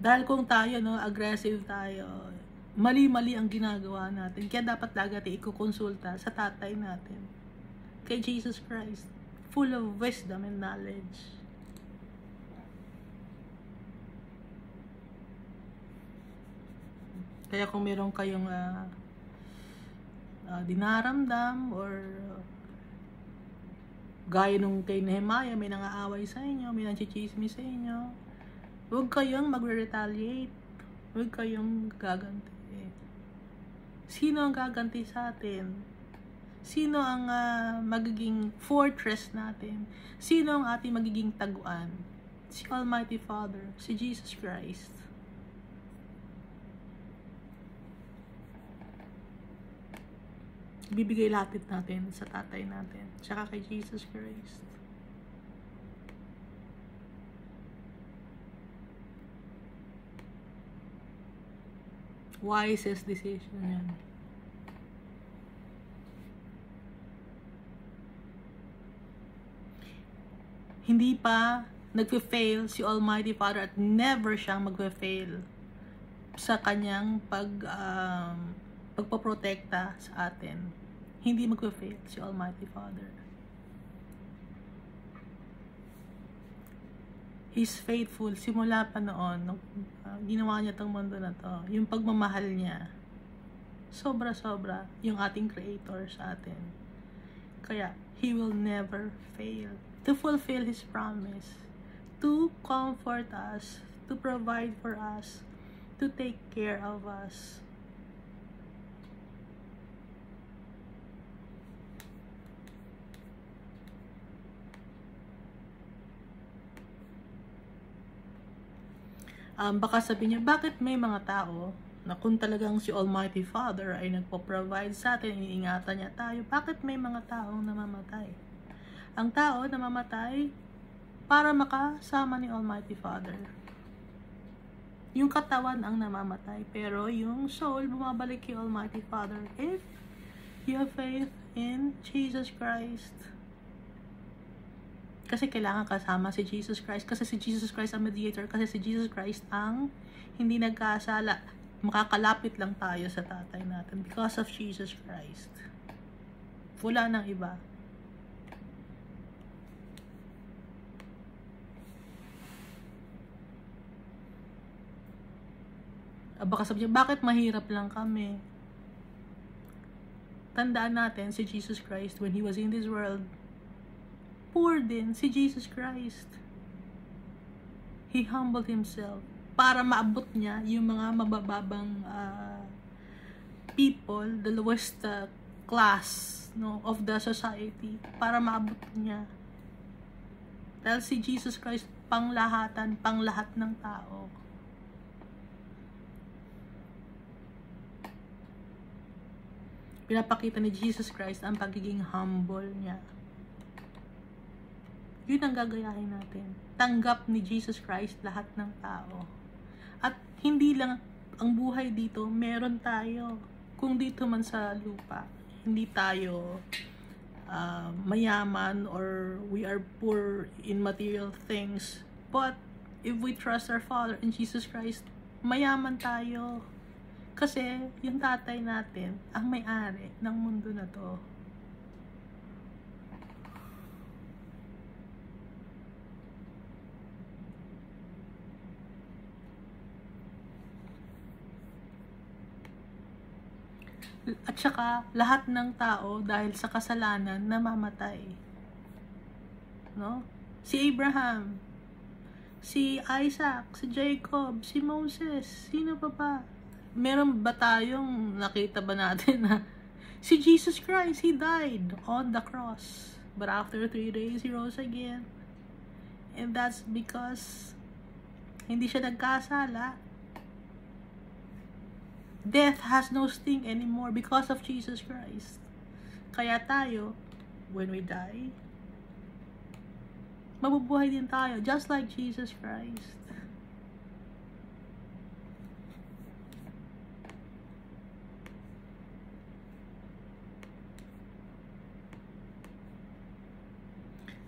Dahil kung tayo, no, aggressive tayo, mali-mali ang ginagawa natin. Kaya dapat lagi natin ikukonsulta sa tatay natin. Kay Jesus Christ. Full of wisdom and knowledge. Kaya kung meron kayong dinaramdam or gaya nung kay Nehemiah, may nangaaway sa inyo, may nanchichismis sa inyo, huwag kayong magre-retaliate. Huwag kayong gaganti. Sino ang gaganti sa atin? Sino ang magiging fortress natin? Sino ang ating magiging taguan? Si Almighty Father, si Jesus Christ. Bibigay lapit natin sa tatay natin, tsaka kay Jesus Christ. Wisest decision yan. hindi pa nagfe-fail si Almighty Father at never siyang magfe-fail sa kanyang pagpoprotekta sa atin. Hindi magfe-fail si Almighty Father. He's faithful simula pa noon nung ginawa niya tong mundo na to. Yung pagmamahal niya, sobra-sobra yung ating Creator sa atin. Kaya, He will never fail to fulfill His promise, to comfort us, to provide for us, to take care of us. Baka sabihin niyo, bakit may mga tao na kung talagang si Almighty Father ay nagpo-provide sa atin, iniingatan niya tayo, bakit may mga taong namamatay? Ang tao namamatay para makasama ni Almighty Father. Yung katawan ang namamatay, pero yung soul bumabalik kay Almighty Father if you have faith in Jesus Christ. Kasi kailangan kasama si Jesus Christ. Kasi si Jesus Christ ang mediator. Kasi si Jesus Christ ang hindi nagkasala. Makakalapit lang tayo sa tatay natin because of Jesus Christ. Wala nang iba. Baka sabihin, bakit mahirap lang kami? Tandaan natin si Jesus Christ when He was in this world, poor din si Jesus Christ. He humbled Himself para maabot niya yung mga mabababang people, the lowest class of the society, para maabot niya. Dahil si Jesus Christ panglahatan, panglahat ng tao. Pinapakita ni Jesus Christ ang pagiging humble niya. Yun ang gagayahin natin. Tanggap ni Jesus Christ lahat ng tao. At hindi lang ang buhay dito, meron tayo. Kung dito man sa lupa, hindi tayo mayaman or we are poor in material things. But if we trust our Father in Jesus Christ, mayaman tayo. Kasi yung tatay natin ang may-ari ng mundo na to. At saka, lahat ng tao dahil sa kasalanan namamatay. No? Si Abraham, si Isaac, si Jacob, si Moses, sino pa ba? Meron ba tayong nakita ba natin na si Jesus Christ, He died on the cross. But after 3 days, He rose again. And that's because hindi siya nagkasala. Death has no sting anymore because of Jesus Christ. Kaya tayo, when we die, mabubuhay din tayo, just like Jesus Christ.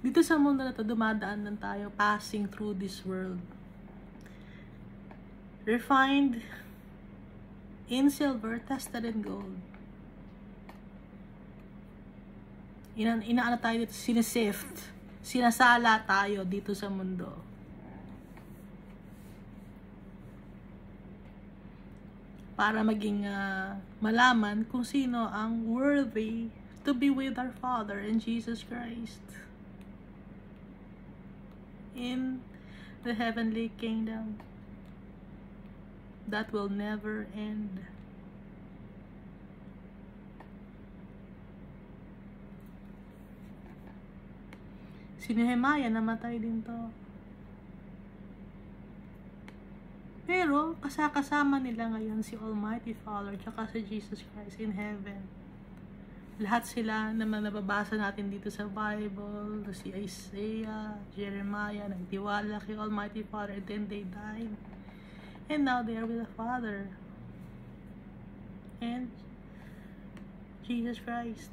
Dito sa mundo na to, dumadaan lang tayo, passing through this world. Refined in silver, tested in gold. Inaano tayo dito, sinisift. Sinasala tayo dito sa mundo. Para maging malaman kung sino ang worthy to be with our Father in Jesus Christ. In the heavenly kingdom that will never end. Si Nehemiah namatay din to. Pero kasama nila ngayon si Almighty Father tsaka si Jesus Christ in heaven. Lahat sila naman nababasa natin dito sa Bible, si Isaiah, Jeremiah, nagtiwala kay Almighty Father, and then they died. And now they are with the Father and Jesus Christ.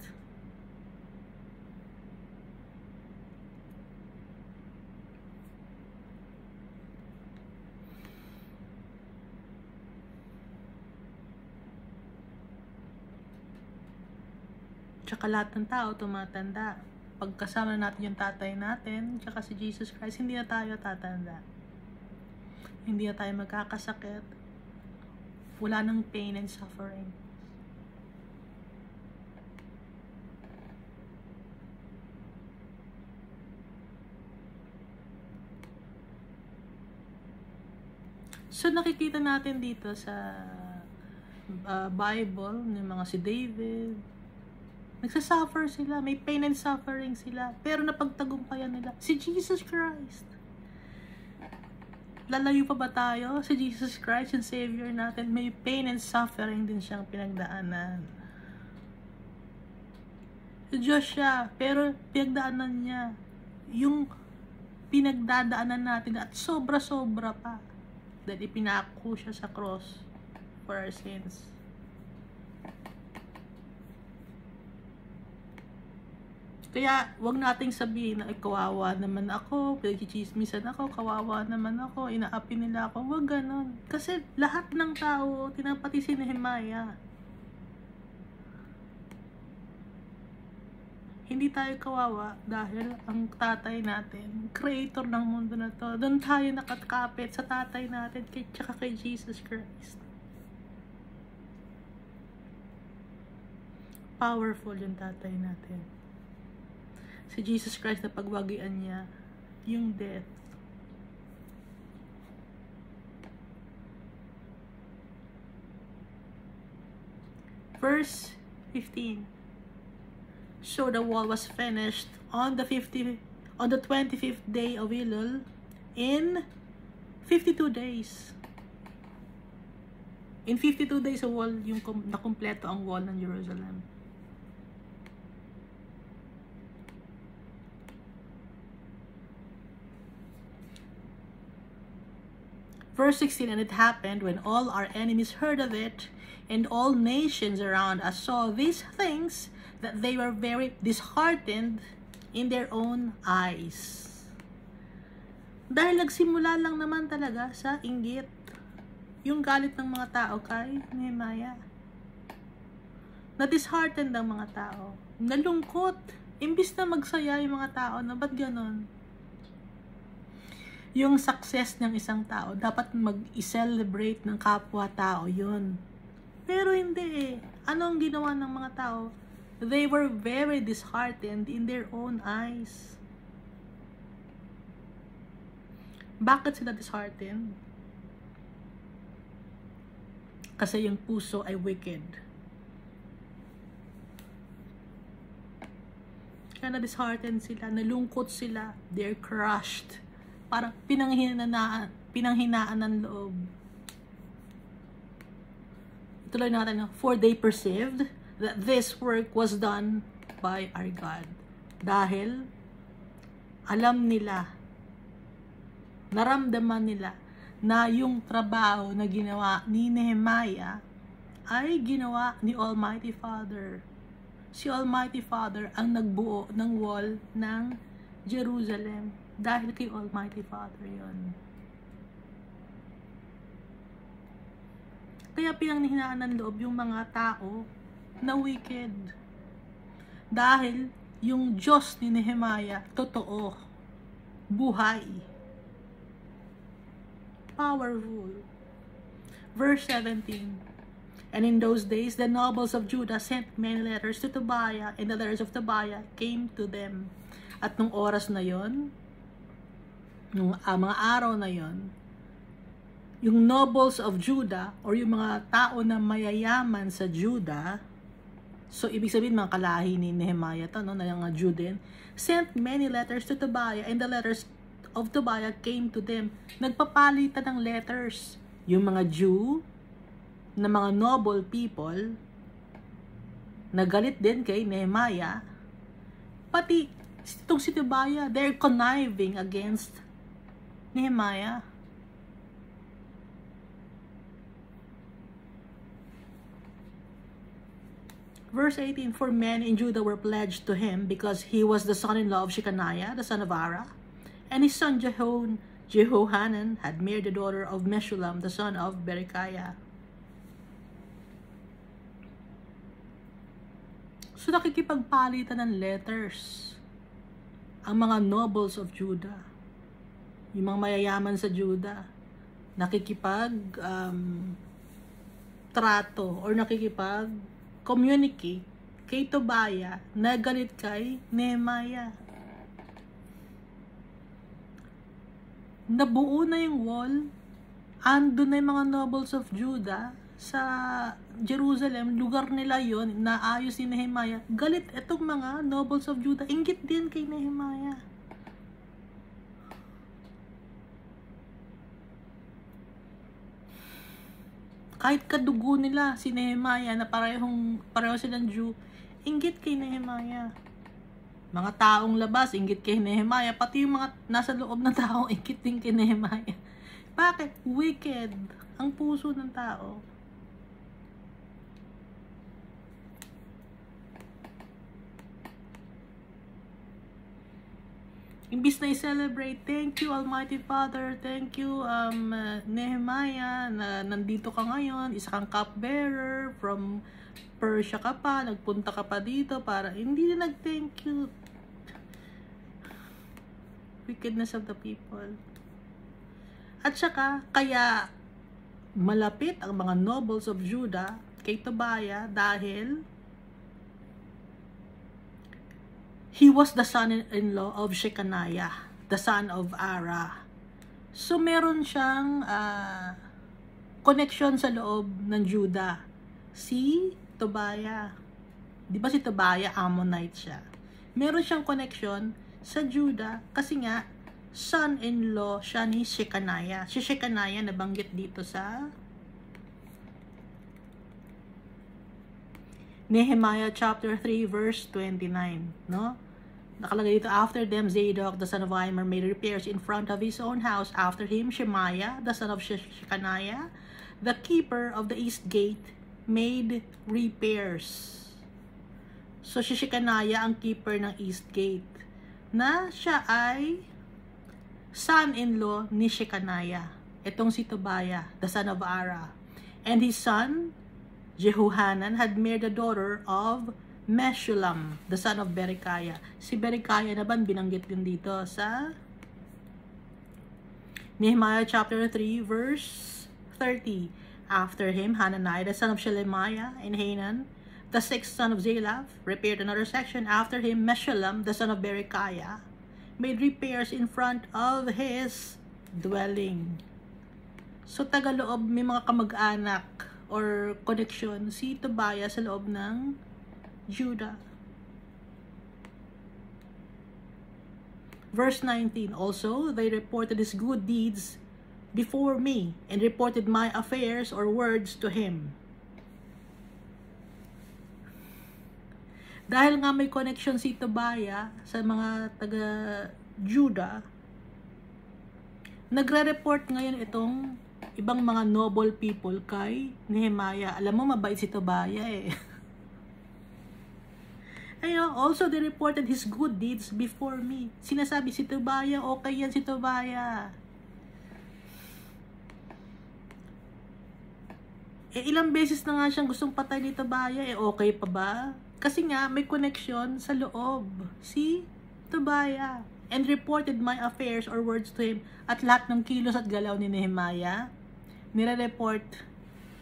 Tsaka lahat ng tao tumatanda. Pagkasama natin yung tatay natin, tsaka si Jesus Christ, hindi na tayo tatanda. Hindi na tayo magkakasakit. Wala nang pain and suffering. So, nakikita natin dito sa Bible, ng mga si David, nagsasuffer sila, may pain and suffering sila, pero napagtagumpayan nila si Jesus Christ. Lalayo pa ba tayo? Si Jesus Christ, yung Savior natin, may pain and suffering din siyang pinagdaanan. Diyos siya, pero pinagdaanan niya yung pinagdadaanan natin at sobra-sobra pa. Dahil ipinako siya sa cross for our sins. Kaya, wag nating sabihin na kawawa naman ako, pinagchichismisan ako, kawawa naman ako, inaapi nila ako. Wag ganon. Kasi lahat ng tao, tinapati si Nehemiah. Hindi tayo kawawa dahil ang tatay natin, creator ng mundo na to, doon tayo nakakapit sa tatay natin, tsaka kay Jesus Christ. Powerful yung tatay natin. Si Jesus Christ na pagwagian niya yung death. Verse 15. So the wall was finished on the 25th day of Elul in 52 days. In 52 days a wall yung nakumpleto ang wall ng Jerusalem. Verse 16, and it happened when all our enemies heard of it, and all nations around us saw these things, that they were very disheartened in their own eyes. Dahil nagsimula lang naman talaga sa inggit yung galit ng mga tao kay Nehemiah. Na-disheartened ang mga tao. Nalungkot. Imbis na magsaya yung mga tao na ba't ganon? Yung success ng isang tao, dapat mag-celebrate ng kapwa-tao yun. Pero hindi eh. Ano ang ginawa ng mga tao? They were very disheartened in their own eyes. Bakit sila disheartened? Kasi yung puso ay wicked. Kaya na-disheartened sila, nalungkot sila, they're crushed. Parang pinanghinaan ng loob. Ituloy natin, for they perceived that this work was done by our God. Dahil alam nila, naramdaman nila na yung trabaho na ginawa ni Nehemiah ay ginawa ni Almighty Father. Si Almighty Father ang nagbuo ng wall ng Jerusalem. Dahil kay Almighty Father yon. Kaya pinanghihinaan ng loob yung mga tao na wicked. Dahil yung Diyos ni Nehemiah, totoo, buhay, powerful. Verse 17. And in those days, the nobles of Judah sent many letters to Tobiah, and the letters of Tobiah came to them. At nung oras na yon, nung mga araw na yon, yung nobles of Judah, or yung mga tao na mayayaman sa Judah, so, ibig sabihin, mga kalahi ni Nehemiah to, no, na yung Judean, sent many letters to Tobiah, and the letters of Tobiah came to them. Nagpapalitan ng letters. Yung mga Jew, na mga noble people, nagalit din kay Nehemiah, pati itong si Tobiah, they're conniving against Nehemiah. Verse 18, for men in Judah were pledged to him because he was the son-in-law of Shechaniah, the son of Ara, and his son Jehohanan had married the daughter of Meshullam, the son of Berechiah. So, nakikipagpalitan ng letters ang mga nobles of Judah. Yung mga mayayaman sa Judah. Trato or communicate kay Tobiah na galit kay Nehemiah. Nabuo na yung wall, ando na yung mga nobles of Judah sa Jerusalem, lugar nila yon, naayos si Nehemiah. Galit itong mga nobles of Judah, inggit din kay Nehemiah. Kahit kadugo nila si Nehemiah na pareho silang Jew, inggit kay Nehemiah. Mga taong labas, inggit kay Nehemiah. Pati yung mga nasa loob ng tao, inggit din kay Nehemiah. Bakit? Wicked ang puso ng tao. Imbis na i-celebrate, thank you Almighty Father, thank you Nehemiah na nandito ka ngayon, isa kang cupbearer from Persia ka pa, nagpunta ka pa dito para hindi na nag-thank you. Wickedness of the people. At saka, kaya malapit ang mga nobles of Judah kay Tobiah dahil he was the son-in-law of Shechaniah, the son of Ara. So, meron siyang connection sa loob ng Judah. Si Tobiah. Di ba si Tobiah, Ammonite siya? Meron siyang connection sa Judah kasi nga, son-in-law siya ni Shechaniah. Si Shechaniah nabanggit dito sa Nehemiah chapter 3 verse 29, no? Nakalagay dito, after them, Zadok, the son of Immer, made repairs in front of his own house. After him, Shemaiah, the son of Shechaniah, the keeper of the east gate, made repairs. So, si Shechaniah ang keeper ng east gate, na siya ay son-in-law ni Shechaniah. Itong si Tobiah, the son of Ara. And his son, Jehohanan, had married a daughter of Meshullam, the son of Berechiah. Si Berechiah naman binanggit din dito sa Nehemiah chapter 3 verse 30. After him, Hananiah, the son of Shelemiah, and Hanan, the sixth son of Zalaph, repaired another section. After him, Meshullam, the son of Berechiah, made repairs in front of his dwelling. So, tagaloob, may mga kamag-anak or connection si Tobiah sa loob ng Judah. Verse 19, also, they reported his good deeds before me and reported my affairs or words to him. Dahil nga may connection si Tobiah sa mga taga-Judah, nagre-report ngayon itong ibang mga noble people kay Nehemiah. Alam mo, mabait si Tobiah eh. Ayun, also they reported his good deeds before me. Sinasabi si Tobiah, okay yan si Tobiah. Ilang beses na nga siyang gustong patay ni Tobiah, okay pa ba? Kasi nga, may connection sa loob si Tobiah. And reported my affairs or words to him. At lahat ng kilos at galaw ni Nehemiah, nire-report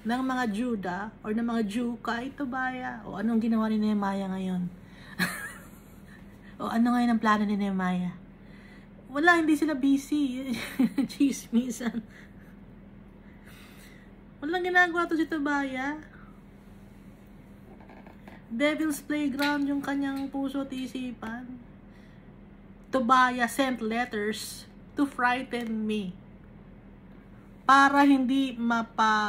ng mga Judah or ng mga Jew kay Tobiah. O anong ginawa ni Nehemiah ngayon? O ano ngayon ang plano ni Nehemiah? Wala, hindi sila busy. Chismisan. Walang ginagawa to si Tobiah. Devil's playground yung kanyang puso at isipan. Tobiah sent letters to frighten me. Para hindi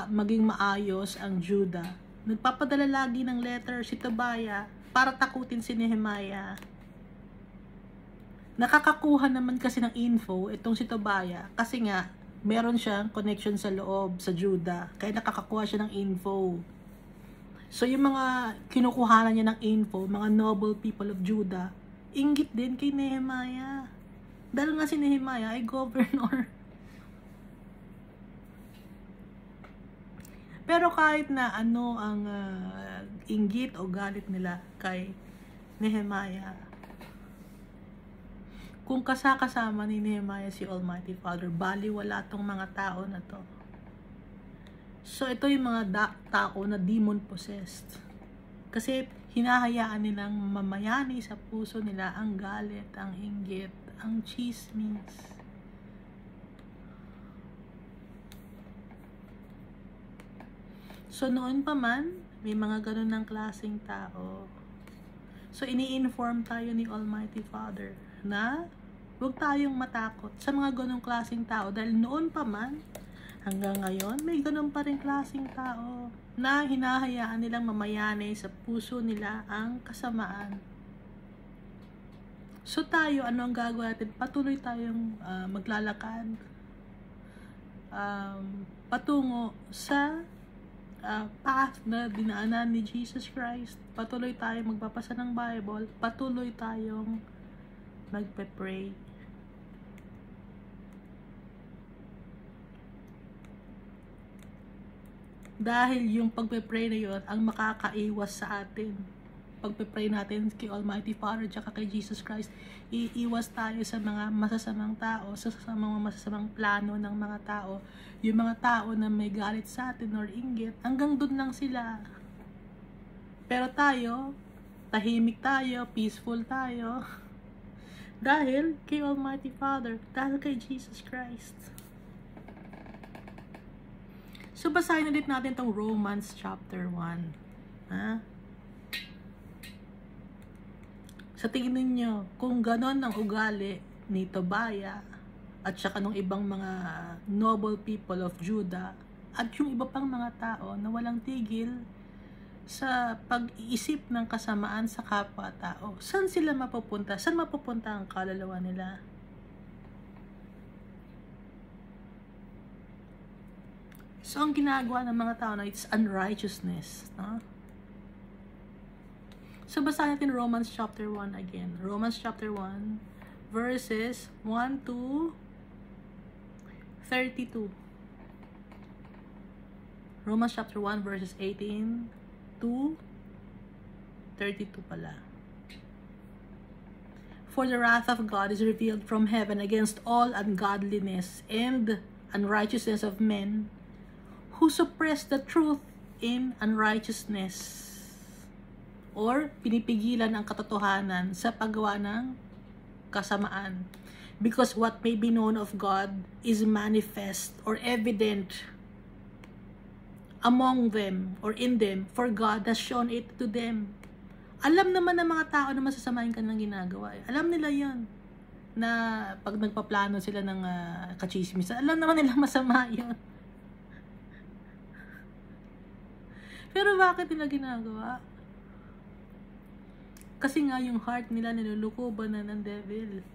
maging maayos ang Judah. Nagpapadala lagi ng letter si Tobiah para takutin si Nehemiah. Nakakakuha naman kasi ng info itong si Tobiah kasi nga meron siyang connection sa loob sa Judah kaya nakakakuha siya ng info. So yung mga kinukuhanan niya ng info, mga noble people of Judah, inggit din kay Nehemiah. Dahil nga si Nehemiah ay governor. Pero kahit na ano ang inggit o galit nila kay Nehemiah. Kung kasama ni Nehemiah si Almighty Father, baliwala tong mga tao na to. So ito yung mga tao na demon possessed. Kasi hinahayaan nilang mamayani sa puso nila ang galit, ang inggit, ang chismis. So noon pa man, may mga ganun ng klaseng tao. So ini-inform tayo ni Almighty Father na huwag tayong matakot sa mga ganung klaseng tao dahil noon pa man hanggang ngayon may ganun pa rin klaseng tao na hinahayaan nilang mamayani sa puso nila ang kasamaan. So tayo, ano ang gagawin natin? Patuloy tayong maglalakad patungo sa path na dinaanan ni Jesus Christ. Patuloy tayong magbabasa ng Bible, patuloy tayong magpe-pray. Dahil yung pagpe-pray na yun ang makakaiwas sa atin. Pagpe-pray natin kay Almighty Father at kay Jesus Christ, iiwas tayo sa mga masasamang tao, sa mga masasamang plano ng mga tao. Yung mga tao na may galit sa atin or inggit, hanggang dun lang sila. Pero tayo, tahimik tayo, peaceful tayo. Dahil kay Almighty Father, dahil kay Jesus Christ. So, basahin ulit natin itong Romans chapter 1. Ha? Sa tingin ninyo, kung ganon ang ugali ni Tobiah at saka ng ibang mga noble people of Judah at yung iba pang mga tao na walang tigil sa pag-iisip ng kasamaan sa kapwa-tao, saan sila mapupunta? Saan mapupunta ang kaluluwa nila? So, ang ginagawa ng mga tao na it's unrighteousness. No? So, basahin natin Romans chapter 1 again. Romans chapter 1, verses 1 to 32. Romans chapter 1, verses 18 to 32 pala. For the wrath of God is revealed from heaven against all ungodliness and unrighteousness of men, who suppress the truth in unrighteousness, or pinipigilan ang katotohanan sa paggawa ng kasamaan, because what may be known of God is manifest or evident among them or in them, for God has shown it to them. Alam naman ng mga tao na masasamain ka ng ginagawa. Alam nila yon na pag nagpaplano sila ng kachismis, alam naman nila masama yon. Pero bakit nila ginagawa? Kasi nga yung heart nila nilulukuban na ng devil.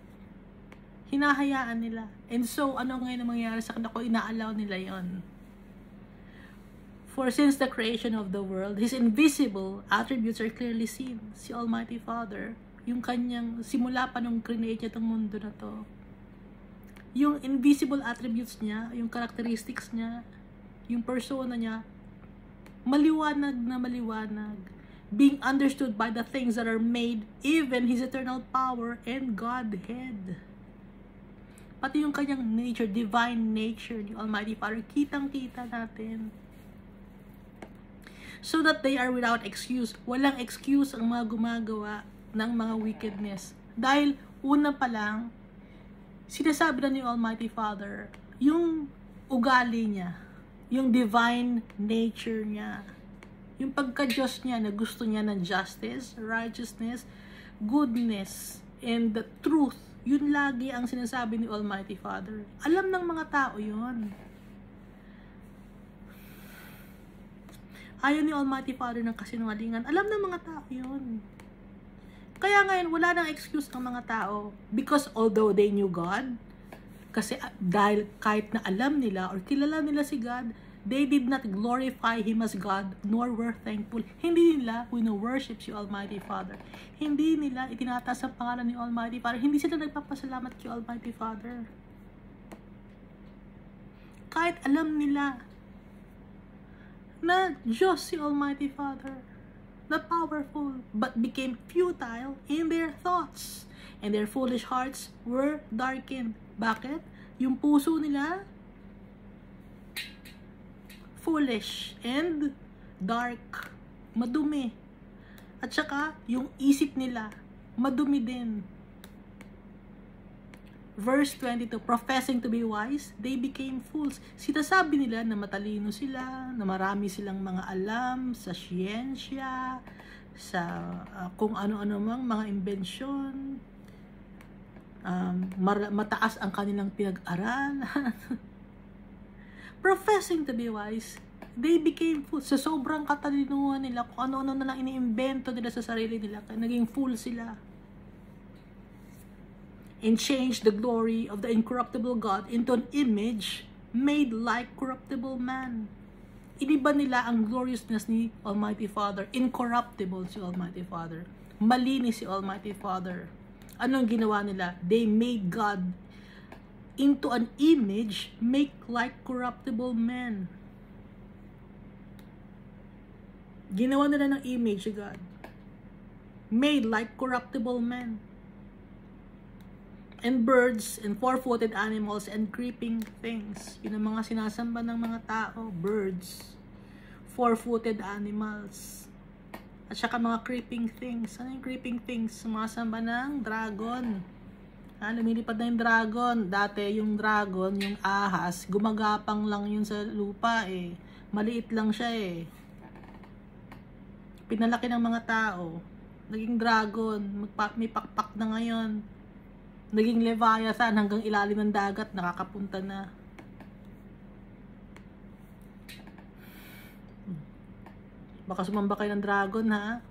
Hinahayaan nila. And so, ano ngayon ang mangyayari sa kanila ko? Ina-allow nila yon. For since the creation of the world, His invisible attributes are clearly seen. Si Almighty Father, yung kanyang, simula pa nung create niya itong mundo na to, yung invisible attributes niya, yung characteristics niya, yung persona niya, maliwanag na maliwanag, being understood by the things that are made, even His eternal power and Godhead. Pati yung kanyang nature, divine nature ni Almighty Father, kitang-kita natin. So that they are without excuse. Walang excuse ang mga gumagawa ng mga wickedness. Dahil una pa lang, sinasabi na ni Almighty Father, yung ugali niya, yung divine nature niya, yung pagka-Diyos niya na gusto niya ng justice, righteousness, goodness, and the truth, yun lagi ang sinasabi ni Almighty Father. Alam ng mga tao yun. Ayaw ni Almighty Father ng kasinungalingan. Alam ng mga tao yun. Kaya ngayon, wala nang excuse ang mga tao. Because although they knew God, kasi dahil kahit na alam nila or kilala nila si God, they did not glorify Him as God, nor were thankful. Hindi nila wino-worship si Almighty Father. Hindi nila itinataas ang pangalan ni Almighty Father. Hindi sila nagpapasalamat kay Almighty Father. Kahit alam nila na Diyos si Almighty Father, the powerful, but became futile in their thoughts, and their foolish hearts were darkened. Bakit? Yung puso nila, foolish and dark, madumi. At saka, yung isip nila, madumi din. Verse 22, professing to be wise, they became fools. Sinasabi nila na matalino sila, na marami silang mga alam sa siyensya, sa kung ano-ano mang mga imbensyon, mataas ang kanilang pinag-aralan. Professing to be wise, they became fools. Sa sobrang katalinuhan nila, kung ano-ano na lang iniimbento nila sa sarili nila, naging fool sila. And changed the glory of the incorruptible God into an image made like corruptible man. Iniba nila ang gloriousness ni Almighty Father. Incorruptible si Almighty Father. Malinis si Almighty Father. Anong ginawa nila? They made God into an image make like corruptible man. Ginawa nila ng image si God. Made like corruptible man. And birds, and four-footed animals, and creeping things. Yun ang mga sinasamba ng mga tao. Birds, four-footed animals, at saka mga creeping things. Ano yung creeping things? Sumasamba ng dragon. Lumilipad na yung dragon. Dati yung dragon, yung ahas, gumagapang lang yun sa lupa eh. Maliit lang siya eh. Pinalaki ng mga tao. Naging dragon. May pakpak na ngayon. Naging Leviathan hanggang ilalim ng dagat, nakakapunta na. Baka sumamba kayo ng dragon, ha?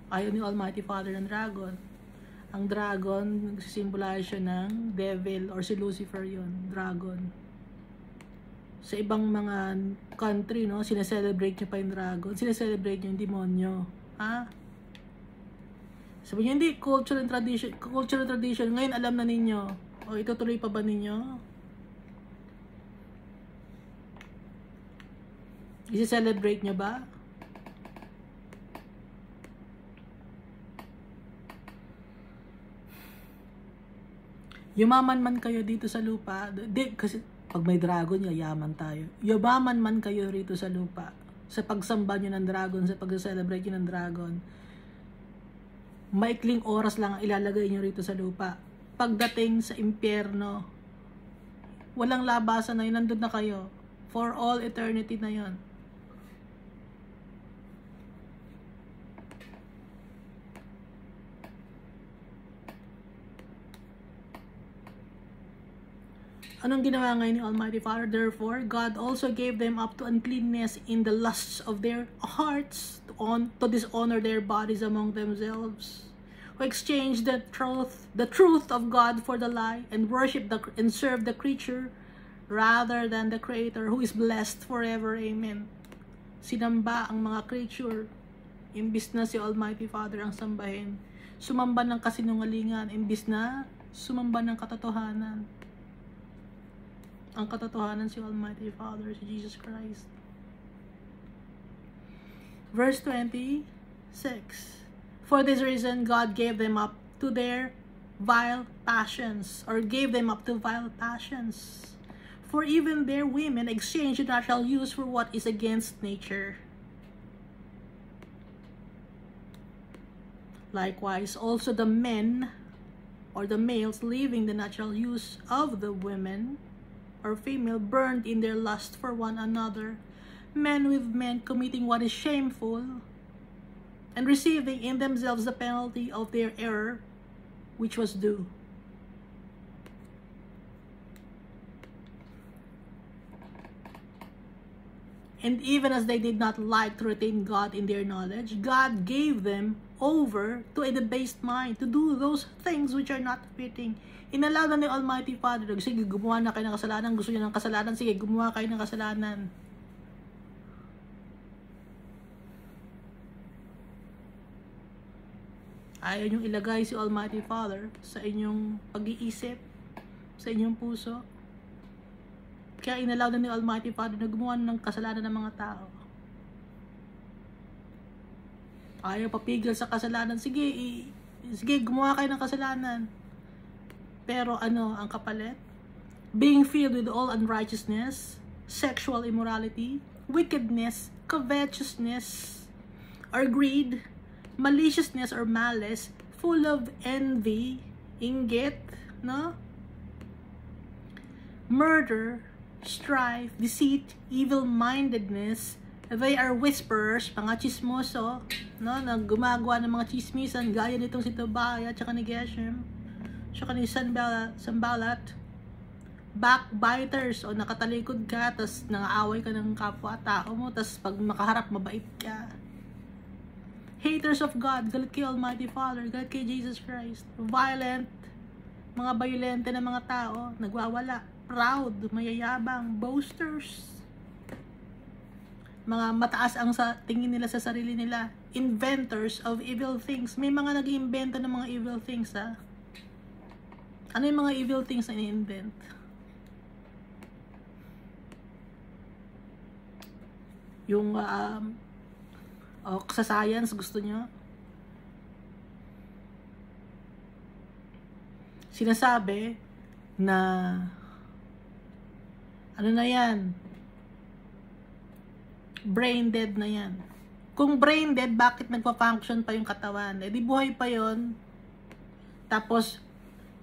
Ayaw ni Almighty Father ng dragon. Ang dragon, nagsisimbolize siya ng devil, or si Lucifer yon, dragon. Sa ibang mga country, no, sineselebrate nyo pa yung dragon, sineselebrate nyo yung demonyo. Ha? Sabi niyo, hindi, culture and tradition. Ngayon, alam na ninyo. O, itutuloy pa ba ninyo? Isi-celebrate nyo ba? Yumaman man kayo dito sa lupa. Kasi pag may dragon, yayaman tayo. Yumaman man kayo rito sa lupa. Sa pagsamba nyo ng dragon, sa pag-celebrate nyo ng dragon. Maikling oras lang ang ilalagay nyo rito sa lupa. Pagdating sa impyerno, walang labasan na yun, nandun na kayo. For all eternity na yun. Anong ginawa ngayon ni Almighty Father? Therefore, God also gave them up to uncleanness in the lusts of their hearts, to dishonor their bodies among themselves, who exchanged the truth of God for the lie, and worship and serve the creature rather than the Creator, who is blessed forever. Amen. Sinamba ang mga creature, imbis na si Almighty Father ang sambahin. Sumamba ng kasinungalingan, imbis na sumamba ng katotohanan. Ang katotohanan si Almighty Father, si Jesus Christ. Verse 26. For this reason, God gave them up to their vile passions, or gave them up to vile passions. For even their women exchanged the natural use for what is against nature. Likewise, also the men, or the males, leaving the natural use of the women, or female, burned in their lust for one another, men with men committing what is shameful, and receiving in themselves the penalty of their error, which was due. And even as they did not like to retain God in their knowledge, God gave them over to a debased mind to do those things which are not fitting. Inalaw na ni Almighty Father, sige, gumawa na kayo ng kasalanan, gusto niyo ng kasalanan, sige, gumawa kayo ng kasalanan. Ayaw niyong ilagay si Almighty Father sa inyong pag-iisip, sa inyong puso. Kaya inalaw na ni Almighty Father na gumawa ng kasalanan ng mga tao. Ayaw papigil sa kasalanan. Sige, sige, gumawa kayo ng kasalanan. Pero ano ang kapalit? Being filled with all unrighteousness, sexual immorality, wickedness, covetousness, or greed, maliciousness or malice, full of envy, inggit, no? Murder, strife, deceit, evil-mindedness. They are whisperers, mga chismoso, no? Na gumagawa ng mga chismisan, gaya nitong si Tobiah, tsaka ni Geshem, tsaka ni Sanballat. Backbiters, o nakatalikod ka, tas nangaaway ka ng kapwa-tao mo, tas pag makaharap, mabait ka. Haters of God, galit kay Almighty Father, galit kay Jesus Christ. Violent, mga violente na mga tao, nagwawala. Proud, mayayabang, boasters. Mga mataas ang sa tingin nila sa sarili nila. Inventors of evil things. May mga nag-iimbento ng mga evil things, ha? Ano yung mga evil things na i-invent? Yung sa science, gusto nyo? Sinasabi na ano na yan? Brain dead na yan. Kung brain dead, bakit nagpa-function pa yung katawan? Eh di buhay pa yon. Tapos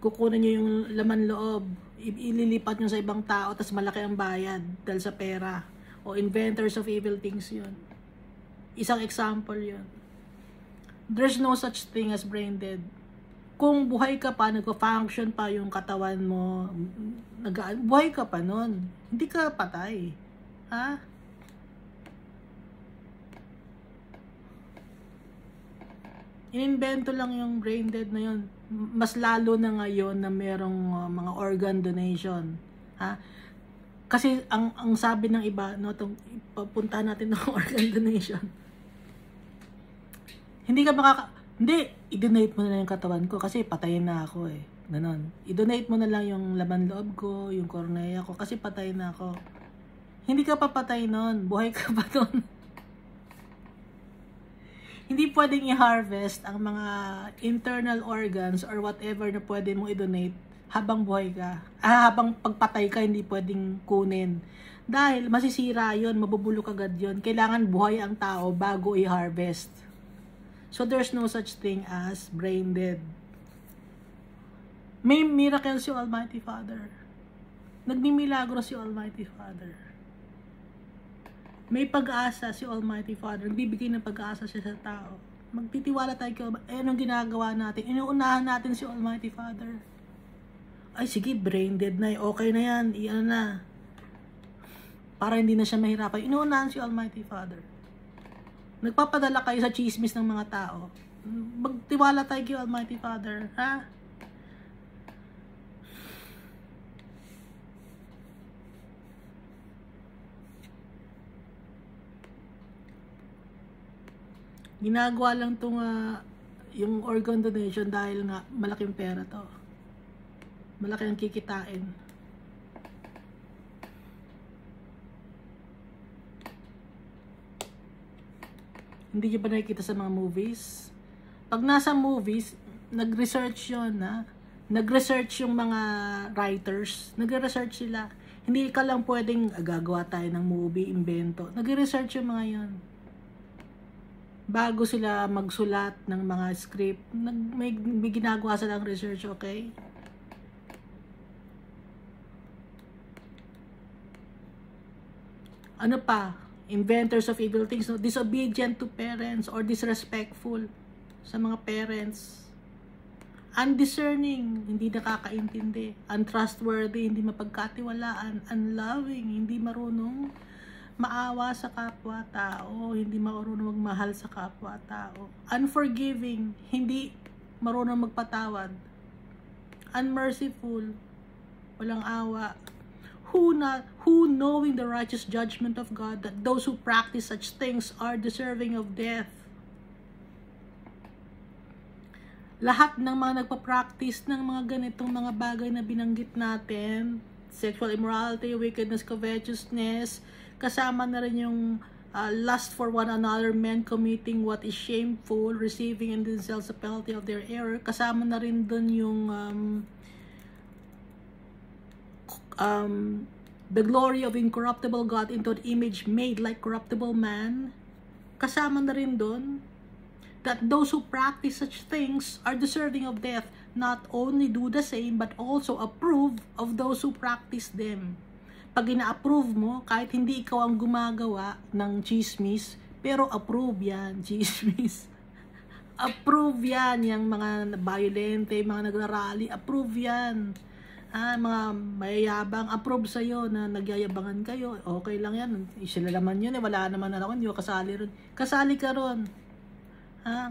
kukunin nyo yung laman loob, ililipat nyo sa ibang tao, tapos malaki ang bayad dahil sa pera. O inventors of evil things yun. Isang example yun. There's no such thing as brain dead. Kung buhay ka pa, nagpa-function pa yung katawan mo, buhay ka pa nun. Hindi ka patay. Ha? Inimbento lang yung brain dead na yun. Mas lalo na ngayon na merong mga organ donation. Ha? Kasi ang sabi ng iba, no, papuntahan natin ng organ donation. Hindi ka hindi, i-donate mo na lang yung katawan ko kasi patayin na ako eh. Ganon. I-donate mo na lang yung laman loob ko, yung cornea ko kasi patayin na ako. Hindi ka papatay nun. Buhay ka pa nun. Hindi pwedeng i-harvest ang mga internal organs or whatever na pwede mong i-donate habang buhay ka. Habang pagpatay ka, hindi pwedeng kunin. Dahil masisira yun, mabubulok agad yun. Kailangan buhay ang tao bago i-harvest. So there's no such thing as brain dead. May miracle si Almighty Father. Nagmimilagro si Almighty Father. May pag-asa si Almighty Father. Nagbibigay ng pag-asa siya sa tao. Magtitiwala tayo kay Almighty. Anong ginagawa natin? Inuunahan natin si Almighty Father. Ay sige, brain dead na. Okay na yan. Iyan na. Para hindi na siya mahirapan. Inuunahan si Almighty Father. Nagpapadala kayo sa chismis ng mga tao. Magtiwala tayo kay Almighty Father. Ha? Ginagawa lang itong yung organ donation dahil nga malaking pera to. Malaki ang kikitain. Hindi nyo ba nakikita sa mga movies? Pag nasa movies, nag-research yun, ha? Nag-research yung mga writers. Nag-research sila. Hindi ka lang pwedeng gagawa tayo ng movie, invento. Nag-research yung mga yun. Bago sila magsulat ng mga script, may ginagawa silang research, okay? Ano pa? Inventors of evil things, no? Disobedient to parents or disrespectful sa mga parents. Undiscerning, hindi nakakaintindi. Untrustworthy, hindi mapagkatiwalaan. Unloving, hindi marunong maawa sa kapwa-tao, hindi marunong magmahal sa kapwa-tao. Unforgiving, hindi marunong magpatawad. Unmerciful, walang awa. Who knowing the righteous judgment of God, that those who practice such things are deserving of death. Lahat ng mga nagpa-practice ng mga ganitong mga bagay na binanggit natin, sexual immorality, wickedness, covetousness, kasama na rin yung lust for one another, men committing what is shameful, receiving in themselves the penalty of their error. Kasama na rin dun yung the glory of incorruptible God into an image made like corruptible man. Kasama na rin dun that those who practice such things are deserving of death, not only do the same, but also approve of those who practice them. Pag ina-approve mo, kahit hindi ikaw ang gumagawa ng chismis, pero approve yan, chismis. Approve yan, yung mga violente, mga nagrarally, approve yan. Mga mayayabang, approve sa'yo na nagyayabangan kayo, okay lang yan, sila naman yun wala naman ako, hindi ko kasali ron. Kasali ka ron.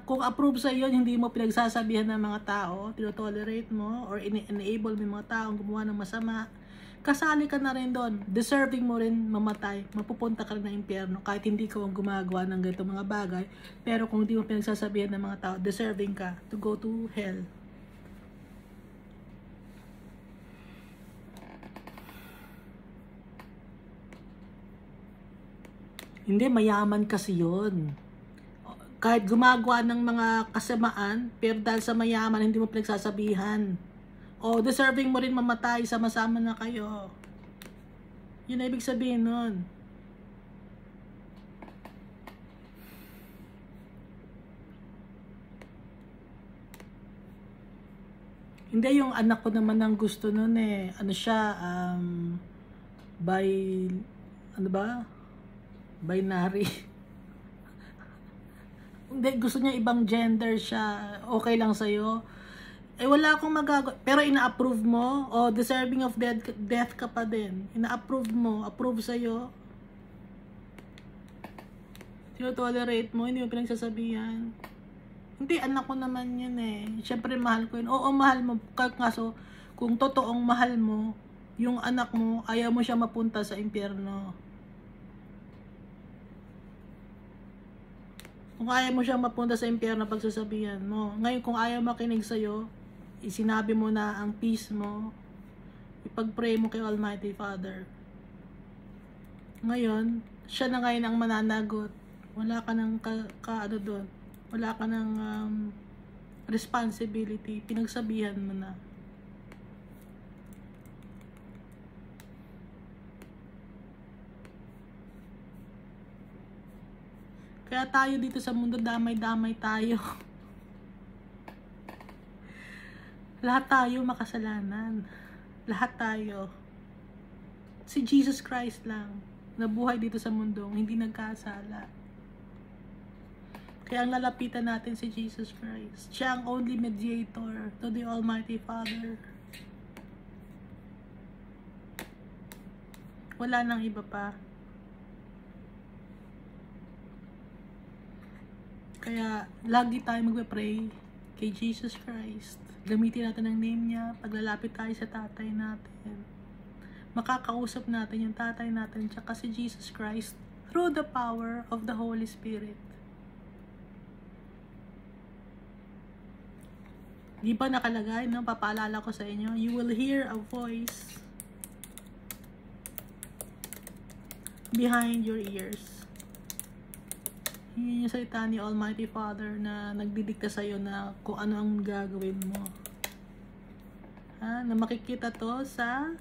Kung approve sa'yo, hindi mo pinagsasabihan ng mga tao, tinotolerate mo, or enable mo yung mga taong gumawa ng masama, kasali ka na rin doon. Deserving mo rin mamatay. Mapupunta ka rin ng impyerno kahit hindi ka ang gumagawa ng ganito mga bagay. Pero kung hindi mo pinagsasabihan ng mga tao, deserving ka to go to hell. Hindi, mayaman kasi yun. Kahit gumagawa ng mga kasamaan, pero dahil sa mayaman, hindi mo pinagsasabihan. Deserving mo rin mamatay, sama-sama na kayo. Yun na ibig sabihin nun. Hindi, yung anak ko naman ang gusto nun eh. Ano siya, binary. Hindi, gusto niya ibang gender siya. Okay lang sa'yo. Wala akong magagawa. Pero ina-approve mo, deserving of death ka pa din. Ina-approve mo, approve sa'yo. Tino-tolerate mo, hindi mo pinagsasabihan. Hindi, anak ko naman yun eh. Siyempre, mahal ko yun. Oo, mahal mo. Kaso, kung totoong mahal mo, yung anak mo, ayaw mo siya mapunta sa impyerno. Kung ayaw mo siya mapunta sa impyerno, pagsasabihan mo. Ngayon, kung ayaw makinig sa'yo, sinabi mo na ang peace mo, ipag-pray mo kay Almighty Father. Ngayon, siya na ngayon ang mananagot. Wala ka ng doon. Wala ka ng responsibility. Pinagsabihan mo na. Kaya tayo dito sa mundo, damay-damay tayo. Lahat tayo makasalanan. Lahat tayo. Si Jesus Christ lang nabuhay dito sa mundong hindi nagkasala. Kaya ang lalapitan natin si Jesus Christ. Siya ang only mediator to the Almighty Father. Wala nang iba pa. Kaya lagi tayo magpe-pray kay Jesus Christ. Gamitin natin ang name niya. Paglalapit tayo sa tatay natin, makakausap natin yung tatay natin tsaka si Jesus Christ through the power of the Holy Spirit. Di ba nakalagay, no? Papaalala ko sa inyo, you will hear a voice behind your ears. Yun yung salita ni Almighty Father na nagdidikta sa'yo na kung ano ang gagawin mo. Na makikita to sa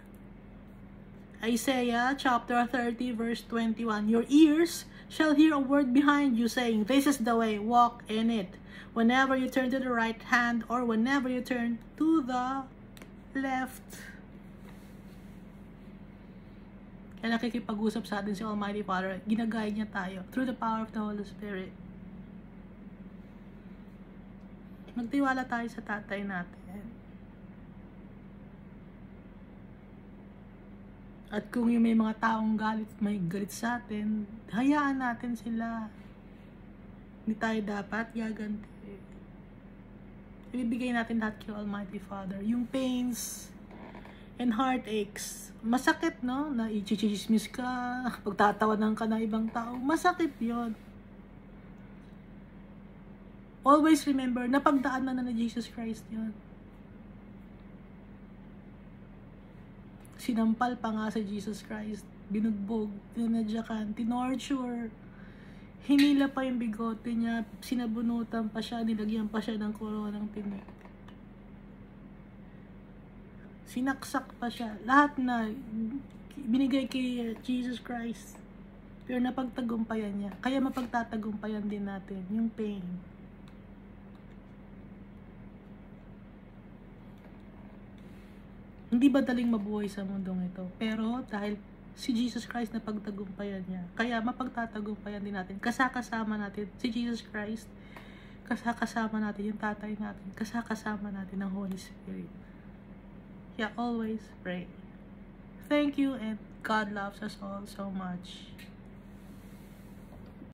Isaiah chapter 30 verse 21. Your ears shall hear a word behind you saying, this is the way, walk in it. Whenever you turn to the right hand or whenever you turn to the left. Kaya nakikipag-usap sa atin si Almighty Father, ginagayad niya tayo through the power of the Holy Spirit. Magtiwala tayo sa tatay natin. At kung yung may mga taong may galit sa atin, hayaan natin sila. Hindi tayo dapat gaganti. Ibibigay natin lahat kay Almighty Father. Yung pains and heartaches, masakit, no? Na i-chismis ka, pagtatawanan ka ng ibang tao, masakit yon. Always remember, napagdaanan na ni Jesus Christ yon. Sinampal pa nga si Jesus Christ, binugbog, tinadyakan, tinorture, Hinila pa yung bigote niya, sinabunutan pa siya, nilagyan pa siya ng koronang tinik. Sinaksak pa siya. Lahat na binigay kay Jesus Christ. Pero napagtagumpayan niya. Kaya mapagtatagumpayan din natin yung pain. Hindi madaling mabuhay sa mundong ito. Pero dahil si Jesus Christ na pagtagumpayan niya, kaya mapagtatagumpayan din natin. Kasakasama natin si Jesus Christ. Kasakasama natin yung tatay natin. Kasakasama natin ang Holy Spirit. Kaya always pray. Thank you and God loves us all so much.